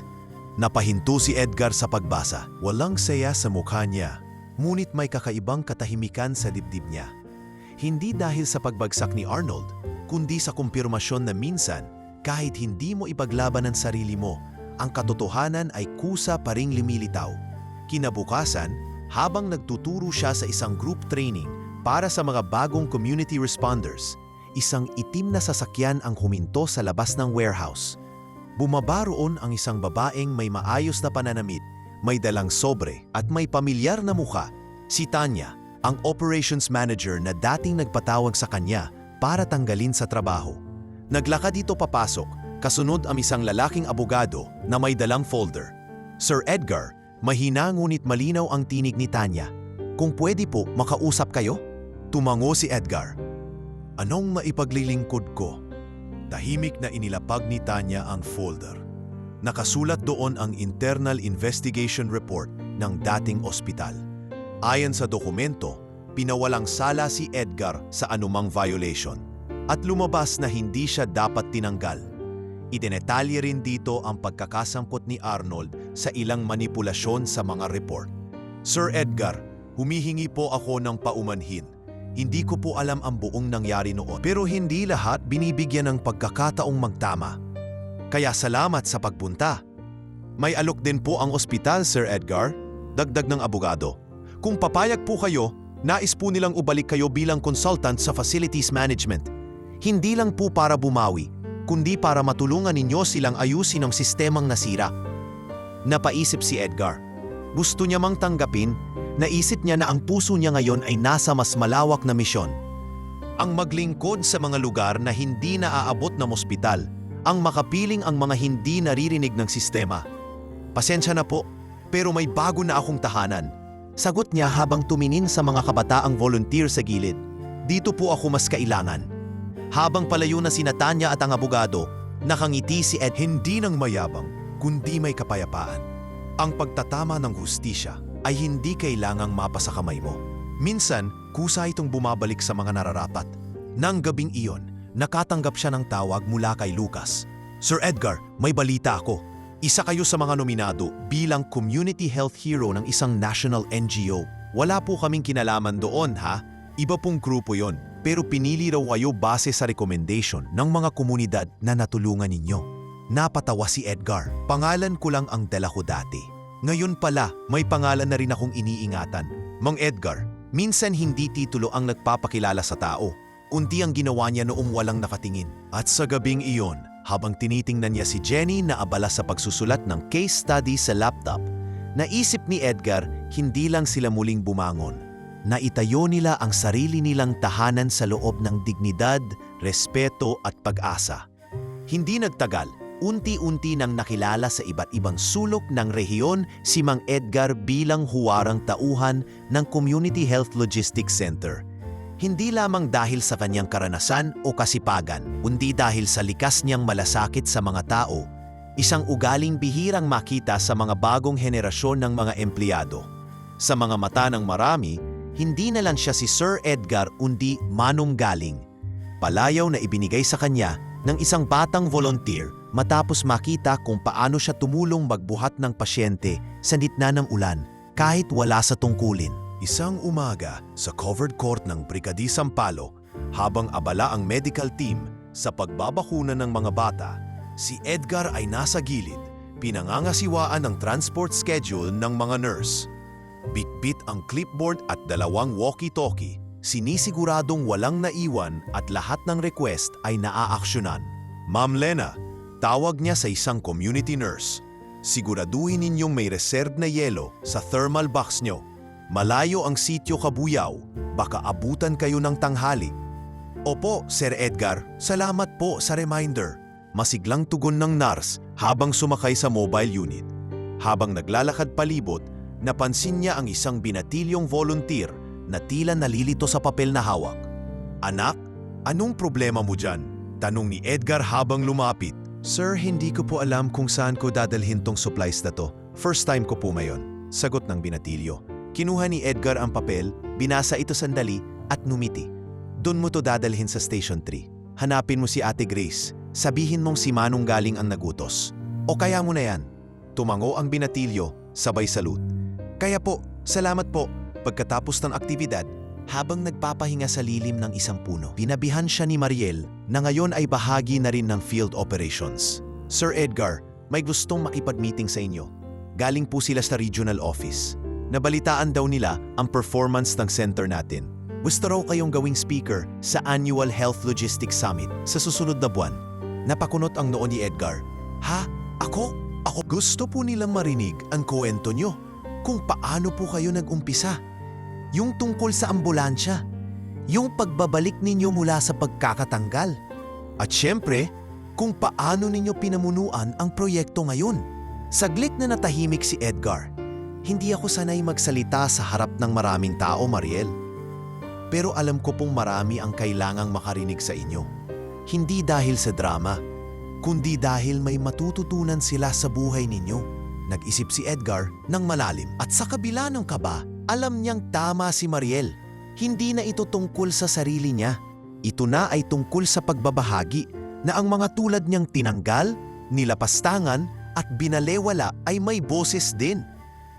Napahinto si Edgar sa pagbasa. Walang saya sa mukha niya, ngunit may kakaibang katahimikan sa dibdib niya. Hindi dahil sa pagbagsak ni Arnold, kundi sa kumpirmasyon na minsan, kahit hindi mo ipaglaban ang sarili mo, ang katotohanan ay kusa pa ring lumilitaw. Kinabukasan, habang nagtuturo siya sa isang group training para sa mga bagong community responders. Isang itim na sasakyan ang huminto sa labas ng warehouse. Bumaba roon ang isang babaeng may maayos na pananamit, may dalang sobre at may pamilyar na mukha. Si Tanya, ang operations manager na dating nagpatawag sa kanya para tanggalin sa trabaho. Naglakad dito papasok, kasunod ang isang lalaking abogado na may dalang folder. Sir Edgar, mahina ngunit malinaw ang tinig ni Tanya. Kung pwede po, makausap kayo? Tumango si Edgar. Anong maipaglilingkod ko? Tahimik na inilapag ni Tanya ang folder. Nakasulat doon ang internal investigation report ng dating ospital. Ayon sa dokumento, pinawalang sala si Edgar sa anumang violation at lumabas na hindi siya dapat tinanggal. Idinetalye rin dito ang pagkakasangkot ni Arnold sa ilang manipulasyon sa mga report. Sir Edgar, humihingi po ako ng paumanhin. Hindi ko po alam ang buong nangyari noon, pero hindi lahat binibigyan ng pagkakataong magtama. Kaya salamat sa pagpunta. May alok din po ang ospital, Sir Edgar, dagdag ng abogado. Kung papayag po kayo, nais po nilang ubalik kayo bilang consultant sa facilities management. Hindi lang po para bumawi, kundi para matulungan ninyo silang ayusin ang sistemang nasira. Napaisip si Edgar. Gusto niya mang tanggapin, naisip niya na ang puso niya ngayon ay nasa mas malawak na misyon. Ang maglingkod sa mga lugar na hindi naaabot ng ospital, ang makapiling ang mga hindi naririnig ng sistema. Pasensya na po, pero may bago na akong tahanan. Sagot niya habang tumingin sa mga kabataang volunteer sa gilid. Dito po ako mas kailangan. Habang palayo na sina Tanya at ang abogado, nakangiti si Ed. Hindi ng mayabang, kundi may kapayapaan. Ang pagtatama ng hustisya ay hindi kailangang mapasa kamay mo. Minsan, kusa itong bumabalik sa mga nararapat. Nang gabing iyon, nakatanggap siya ng tawag mula kay Lucas. Sir Edgar, may balita ako. Isa kayo sa mga nominado bilang Community Health Hero ng isang national NGO. Wala po kaming kinalaman doon, ha? Iba pong grupo yon. Pero pinili raw kayo base sa recommendation ng mga komunidad na natulungan ninyo. Napatawa si Edgar. Pangalan ko lang ang dala ko dati. Ngayon pala, may pangalan na rin akong iniingatan. Mang Edgar, minsan hindi titulo ang nagpapakilala sa tao. Kundi ang ginawa niya noong walang nakatingin. At sa gabing iyon, habang tinitingnan niya si Jenny na abala sa pagsusulat ng case study sa laptop, naisip ni Edgar hindi lang sila muling bumangon. Naitayo nila ang sarili nilang tahanan sa loob ng dignidad, respeto at pag-asa. Hindi nagtagal, unti-unti nang nakilala sa iba't ibang sulok ng rehiyon si Mang Edgar bilang huwarang tauhan ng Community Health Logistics Center. Hindi lamang dahil sa kanyang karanasan o kasipagan, kundi dahil sa likas niyang malasakit sa mga tao, isang ugaling bihirang makita sa mga bagong henerasyon ng mga empleyado. Sa mga mata ng marami, hindi na lang siya si Sir Edgar kundi manunggaling. Palayaw na ibinigay sa kanya ng isang batang volunteer matapos makita kung paano siya tumulong magbuhat ng pasyente sa gitna ng ulan kahit wala sa tungkulin. Isang umaga sa covered court ng Brigadier Sampalo, habang abala ang medical team sa pagbabakuna ng mga bata, si Edgar ay nasa gilid, pinangangasiwaan ang transport schedule ng mga nurse. Bitbit ang clipboard at dalawang walkie-talkie, sinisiguradong walang naiwan at lahat ng request ay naaaksyonan. Ma'am Lena, tawag niya sa isang community nurse. Siguraduhin ninyong may reserve na yelo sa thermal box nyo. Malayo ang sityo Kabuyaw, baka abutan kayo ng tanghali. Opo, Sir Edgar, salamat po sa reminder. Masiglang tugon ng nurse habang sumakay sa mobile unit. Habang naglalakad palibot, napansin niya ang isang binatilyong volunteer na tila nalilito sa papel na hawak. Anak, anong problema mo dyan? Tanong ni Edgar habang lumapit. Sir, hindi ko po alam kung saan ko dadalhin tong supplies na to. First time ko po ngayon. Sagot ng binatilyo. Kinuha ni Edgar ang papel, binasa ito sandali at numiti. Doon mo to dadalhin sa Station 3. Hanapin mo si Ate Grace. Sabihin mong si Manong galing ang nagutos. O kaya mo na yan. Tumango ang binatilyo, sabay salute. Kaya po, salamat po. Pagkatapos ng aktibidad, habang nagpapahinga sa lilim ng isang puno, binabihan siya ni Mariel na ngayon ay bahagi na rin ng field operations. Sir Edgar, may gustong makipag-meeting sa inyo. Galing po sila sa regional office. Nabalitaan daw nila ang performance ng center natin. Gusto raw kayong gawing speaker sa Annual Health Logistics Summit sa susunod na buwan. Napakunot ang noo ni Edgar. Ha? Ako? Gusto po nilang marinig ang kwento nyo kung paano po kayo nag-umpisa. Yung tungkol sa ambulansya. Yung pagbabalik ninyo mula sa pagkakatanggal. At syempre, kung paano ninyo pinamunuan ang proyekto ngayon. Saglit na natahimik si Edgar. Hindi ako sanay magsalita sa harap ng maraming tao, Mariel. Pero alam ko pong marami ang kailangang makarinig sa inyo. Hindi dahil sa drama, kundi dahil may matututunan sila sa buhay ninyo. Nag-isip si Edgar ng malalim at sa kabila ng kaba, alam niyang tama si Mariel. Hindi na ito tungkol sa sarili niya. Ito na ay tungkol sa pagbabahagi na ang mga tulad niyang tinanggal, nilapastangan at binalewala ay may boses din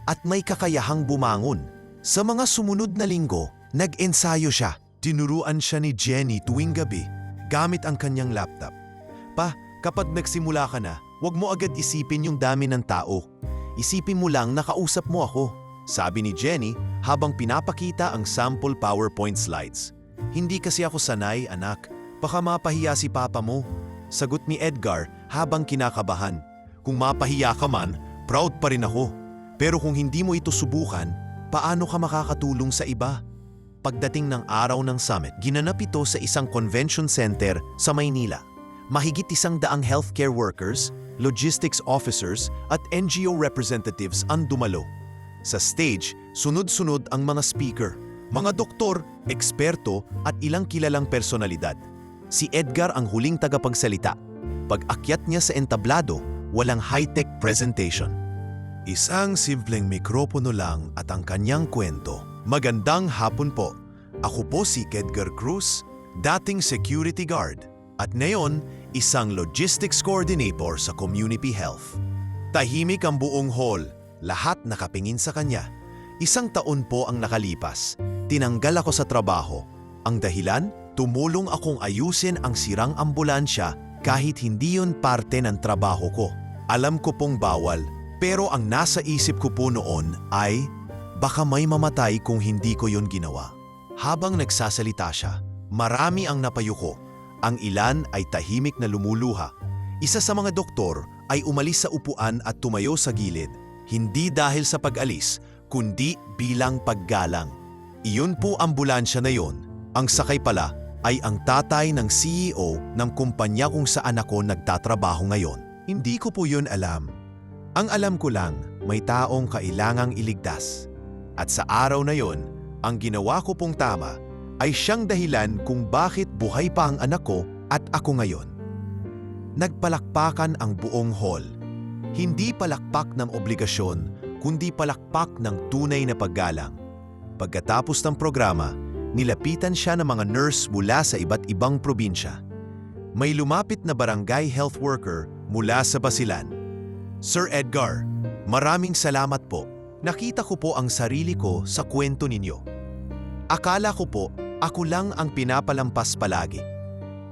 at may kakayahang bumangon. Sa mga sumunod na linggo, nag-ensayo siya. Tinuruan siya ni Jenny tuwing gabi gamit ang kanyang laptop. Pa, kapag nagsimula ka na, huwag mo agad isipin yung dami ng tao. Isipin mo lang nakausap mo ako, sabi ni Jenny habang pinapakita ang sample PowerPoint slides. Hindi kasi ako sanay, anak. Baka mapahiya si papa mo. Sagot ni Edgar habang kinakabahan. Kung mapahiya ka man, proud pa rin ako. Pero kung hindi mo ito subukan, paano ka makakatulong sa iba? Pagdating ng araw ng summit, ginanap ito sa isang convention center sa Maynila. Mahigit 100 healthcare workers, logistics officers at NGO representatives ang dumalo. Sa stage, sunod-sunod ang mga speaker, mga doktor, eksperto at ilang kilalang personalidad. Si Edgar ang huling tagapagsalita. Pag-akyat niya sa entablado, walang high-tech presentation. Isang simpleng mikropono lang at ang kanyang kwento. Magandang hapon po. Ako po si Edgar Cruz, dating security guard at ngayon isang logistics coordinator sa community health. Tahimik ang buong hall, lahat nakapingin sa kanya. 1 taon po ang nakalipas. Tinanggal ako sa trabaho. Ang dahilan, tumulong akong ayusin ang sirang ambulansya kahit hindi yun parte ng trabaho ko. Alam ko pong bawal, pero ang nasa isip ko po noon ay baka may mamatay kung hindi ko yun ginawa. Habang nagsasalita siya, marami ang napayuko. Ang ilan ay tahimik na lumuluha. Isa sa mga doktor ay umalis sa upuan at tumayo sa gilid. Hindi dahil sa pag-alis, kundi bilang paggalang. Iyon po ambulansya na yon. Ang sakay pala ay ang tatay ng CEO ng kumpanya kung saan ako nagtatrabaho ngayon. Hindi ko po yun alam. Ang alam ko lang, may taong kailangang iligtas. At sa araw na yon, ang ginawa ko pong tama ay siyang dahilan kung bakit buhay pa ang anak ko at ako ngayon. Nagpalakpakan ang buong hall. Hindi palakpak ng obligasyon, kundi palakpak ng tunay na paggalang. Pagkatapos ng programa, nilapitan siya ng mga nurse mula sa iba't ibang probinsya. May lumapit na barangay health worker mula sa Basilan. Sir Edgar, maraming salamat po. Nakita ko po ang sarili ko sa kwento ninyo. Akala ko po, ako lang ang pinapalampas palagi.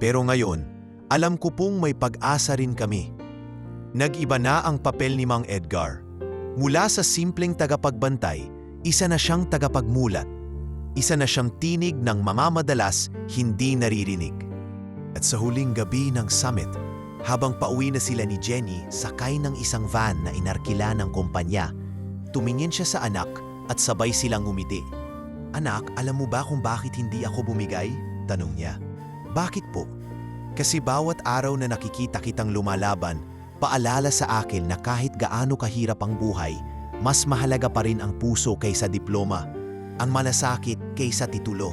Pero ngayon, alam ko pong may pag-asa rin kami. Nag-iba na ang papel ni Mang Edgar. Mula sa simpleng tagapagbantay, isa na siyang tagapagmulat. Isa na siyang tinig ng mga madalas hindi naririnig. At sa huling gabi ng summit, habang pauwi na sila ni Jenny sakay ng isang van na inarkila ng kumpanya, tumingin siya sa anak at sabay silang ngumiti. Anak, alam mo ba kung bakit hindi ako bumigay? Tanong niya. Bakit po? Kasi bawat araw na nakikita kitang lumalaban, paalala sa akin na kahit gaano kahirap ang buhay, mas mahalaga pa rin ang puso kaysa diploma, ang malasakit kaysa titulo.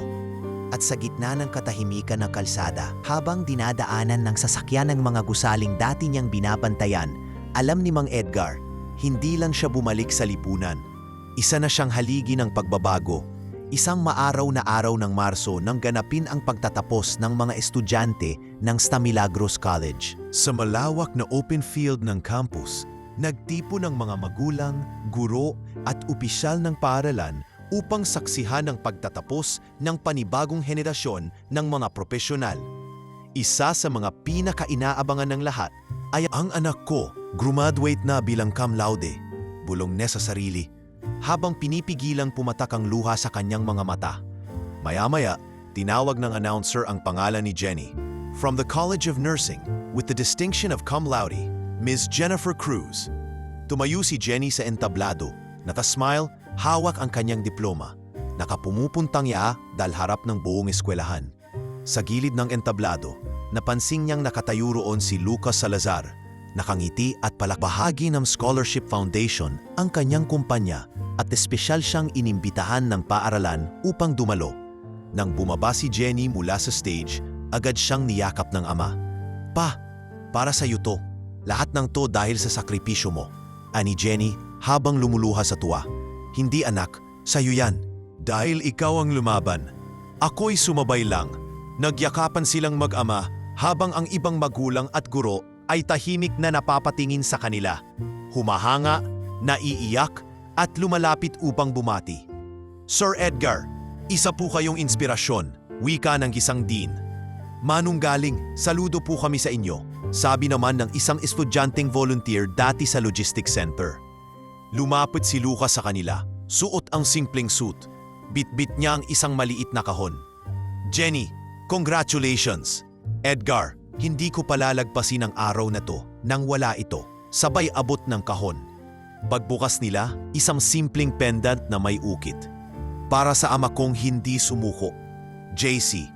At sa gitna ng katahimikan ng kalsada, habang dinadaanan ng sasakyan ng mga gusaling dati niyang binabantayan, alam ni Mang Edgar, hindi lang siya bumalik sa lipunan. Isa na siyang haligi ng pagbabago. Isang maaraw na araw ng Marso nang ganapin ang pagtatapos ng mga estudyante ng Stamilagros College. Sa malawak na open field ng campus, nagtipo ng mga magulang, guro at opisyal ng paaralan upang saksihan ang pagtatapos ng panibagong henerasyon ng mga profesional. Isa sa mga pinaka-inaabangan ng lahat ay ang anak ko, graduate na bilang cum laude. Bulong niya sa sarili. habang pinipigilang pumatak ang luha sa kanyang mga mata. Maya-maya, tinawag ng announcer ang pangalan ni Jenny. From the College of Nursing, with the distinction of cum laude, Ms. Jennifer Cruz. Tumayo si Jenny sa entablado, nakasmile, hawak ang kanyang diploma. Nakapumupuntang iya dahil harap ng buong eskwelahan. Sa gilid ng entablado, napansin niyang nakatayo roon si Lucas Salazar. Nakangiti at palakbahagi ng Scholarship Foundation ang kanyang kumpanya at espesyal siyang inimbitahan ng paaralan upang dumalo. Nang bumaba si Jenny mula sa stage, agad siyang niyakap ng ama. "Pa, para sa iyo to. Lahat ng to dahil sa sakripisyo mo," ani Jenny habang lumuluha sa tuwa. "Hindi anak, sa'yo yan. Dahil ikaw ang lumaban. Ako'y sumabay lang." Nagyakapan silang mag-ama habang ang ibang magulang at guro ay tahimik na napapatingin sa kanila. Humahanga, naiiyak at lumalapit upang bumati. "Sir Edgar, isa po kayong inspirasyon," wika ng isang dean. "Manunggaling, saludo po kami sa inyo," sabi naman ng isang estudyanteng volunteer dati sa logistics center. Lumapit si Lucas sa kanila, suot ang simpleng suit. Bitbit niya ang isang maliit na kahon. "Jenny, congratulations!" "Edgar, hindi ko palalagpasin ang araw na to nang wala ito," sabay abot ng kahon. Pagbukas nila, isang simpleng pendant na may ukit. "Para sa ama kong hindi sumuko. JC,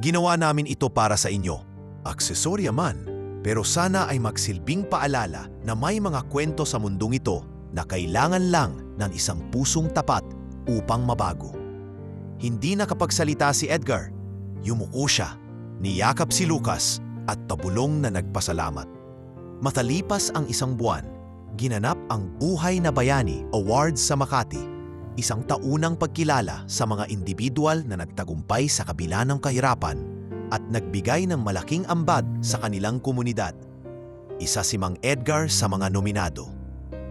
ginawa namin ito para sa inyo." Aksesorya man, pero sana ay magsilbing paalala na may mga kwento sa mundong ito na kailangan lang ng isang pusong tapat upang mabago. Hindi nakapagsalita si Edgar. Yumuko siya, niyakap si Lucas at tabulong na nagpasalamat. Matalipas ang isang buwan, ginanap ang Buhay na Bayani Awards sa Makati, isang taunang pagkilala sa mga individual na nagtagumpay sa kabila ng kahirapan at nagbigay ng malaking ambag sa kanilang komunidad. Isa si Mang Edgar sa mga nominado.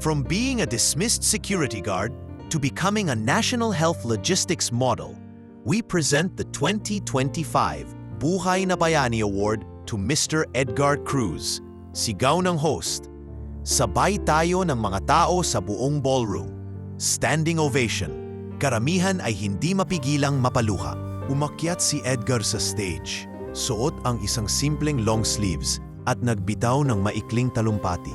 From being a dismissed security guard to becoming a national health logistics model, we present the 2025 Buhay na Bayani Award to Mr. Edgar Cruz, sigaw ng host. Sabay tayo ng mga tao sa buong ballroom. Standing ovation. Karamihan ay hindi mapigilang mapaluha. Umakyat si Edgar sa stage. Suot ang isang simpleng long sleeves at nagbitaw ng maikling talumpati.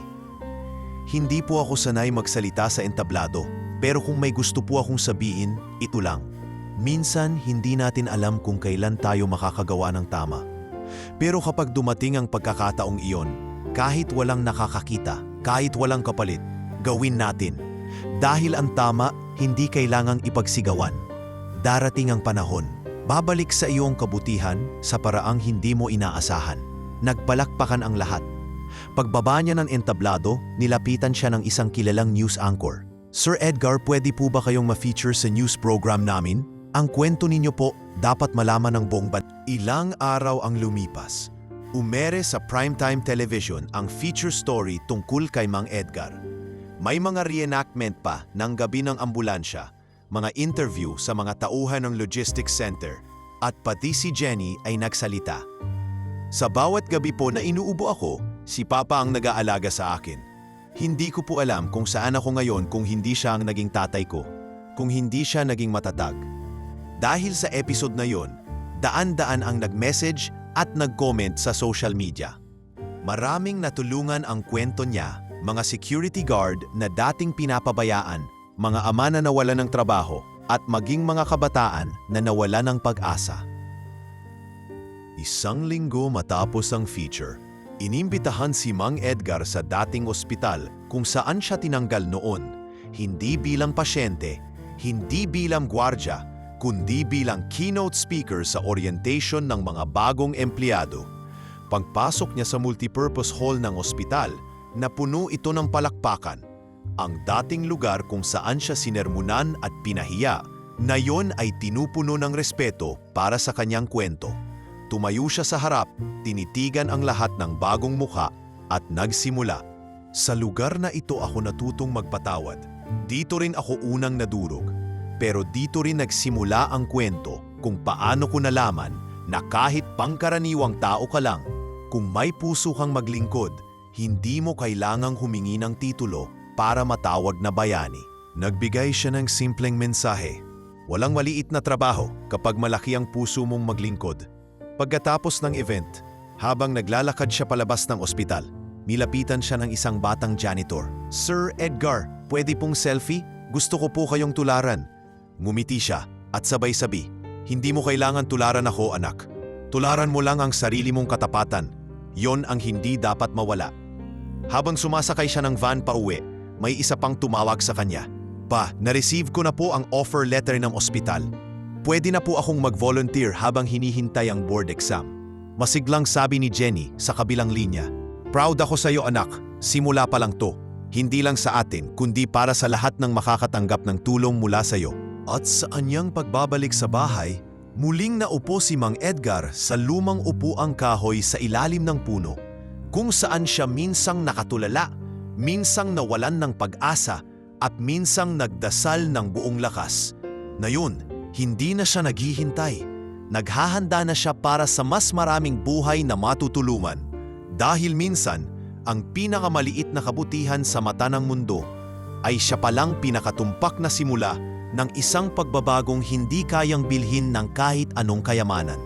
"Hindi po ako sanay magsalita sa entablado, pero kung may gusto po akong sabihin, ito lang. Minsan hindi natin alam kung kailan tayo makakagawa ng tama. Pero kapag dumating ang pagkakataong iyon, kahit walang nakakakita, kahit walang kapalit, gawin natin. Dahil ang tama, hindi kailangang ipagsigawan. Darating ang panahon, babalik sa iyong kabutihan sa paraang hindi mo inaasahan." Nagpalakpakan ang lahat. Pagbaba niya ng entablado, nilapitan siya ng isang kilalang news anchor. "Sir Edgar, pwede po ba kayong ma-feature sa news program namin? Ang kwento ninyo po, dapat malaman ng buong bansa." Ilang araw ang lumipas. Umere sa primetime television ang feature story tungkol kay Mang Edgar. May mga reenactment pa ng gabi ng ambulansya, mga interview sa mga tauhan ng logistics center, at pati si Jenny ay nagsalita. "Sa bawat gabi po na inuubo ako, si Papa ang nag-aalaga sa akin. Hindi ko po alam kung saan ako ngayon kung hindi siya ang naging tatay ko, kung hindi siya naging matatag." Dahil sa episode na yon, daan-daan ang nag-message at nag-comment sa social media. Maraming natulungan ang kwento niya, mga security guard na dating pinapabayaan, mga ama na nawalan ng trabaho, at maging mga kabataan na nawalan ng pag-asa. Isang linggo matapos ang feature, inimbitahan si Mang Edgar sa dating ospital kung saan siya tinanggal noon, hindi bilang pasyente, hindi bilang gwardya, kundi bilang keynote speaker sa orientation ng mga bagong empleyado. Pagpasok niya sa multipurpose hall ng ospital, napuno ito ng palakpakan. Ang dating lugar kung saan siya sinermunan at pinahiya, ngayon ay tinupuno ng respeto para sa kanyang kwento. Tumayo siya sa harap, tinitigan ang lahat ng bagong mukha at nagsimula. "Sa lugar na ito ako natutong magpatawad. Dito rin ako unang nadurog. Pero dito rin nagsimula ang kwento kung paano ko nalaman na kahit pangkaraniwang tao ka lang, kung may puso kang maglingkod, hindi mo kailangang humingi ng titulo para matawag na bayani." Nagbigay siya ng simpleng mensahe. Walang maliit na trabaho kapag malaki ang puso mong maglingkod. Pagkatapos ng event, habang naglalakad siya palabas ng ospital, nilapitan siya ng isang batang janitor. "Sir Edgar, pwede pong selfie? Gusto ko po kayong tularan." Ngumiti siya at sabay-sabi, "Hindi mo kailangan tularan ako, anak. Tularan mo lang ang sarili mong katapatan. Yon ang hindi dapat mawala." Habang sumasakay siya ng van pauwi, may isa pang tumawag sa kanya. "Pa, na-receive ko na po ang offer letter ng ospital. Pwede na po akong mag-volunteer habang hinihintay ang board exam." Masiglang sabi ni Jenny sa kabilang linya, "Proud ako sa iyo, anak. Simula pa lang to. Hindi lang sa atin, kundi para sa lahat ng makakatanggap ng tulong mula sa iyo." At sa anyang pagbabalik sa bahay, muling naupo si Mang Edgar sa lumang upuang kahoy sa ilalim ng puno, kung saan siya minsang nakatulala, minsang nawalan ng pag-asa, at minsang nagdasal ng buong lakas. Ngayon, hindi na siya naghihintay. Naghahanda na siya para sa mas maraming buhay na matutulungan. Dahil minsan, ang pinakamaliit na kabutihan sa mata ng mundo ay siya palang pinakatumpak na simula ng isang pagbabagong hindi kayang bilhin ng kahit anong kayamanan.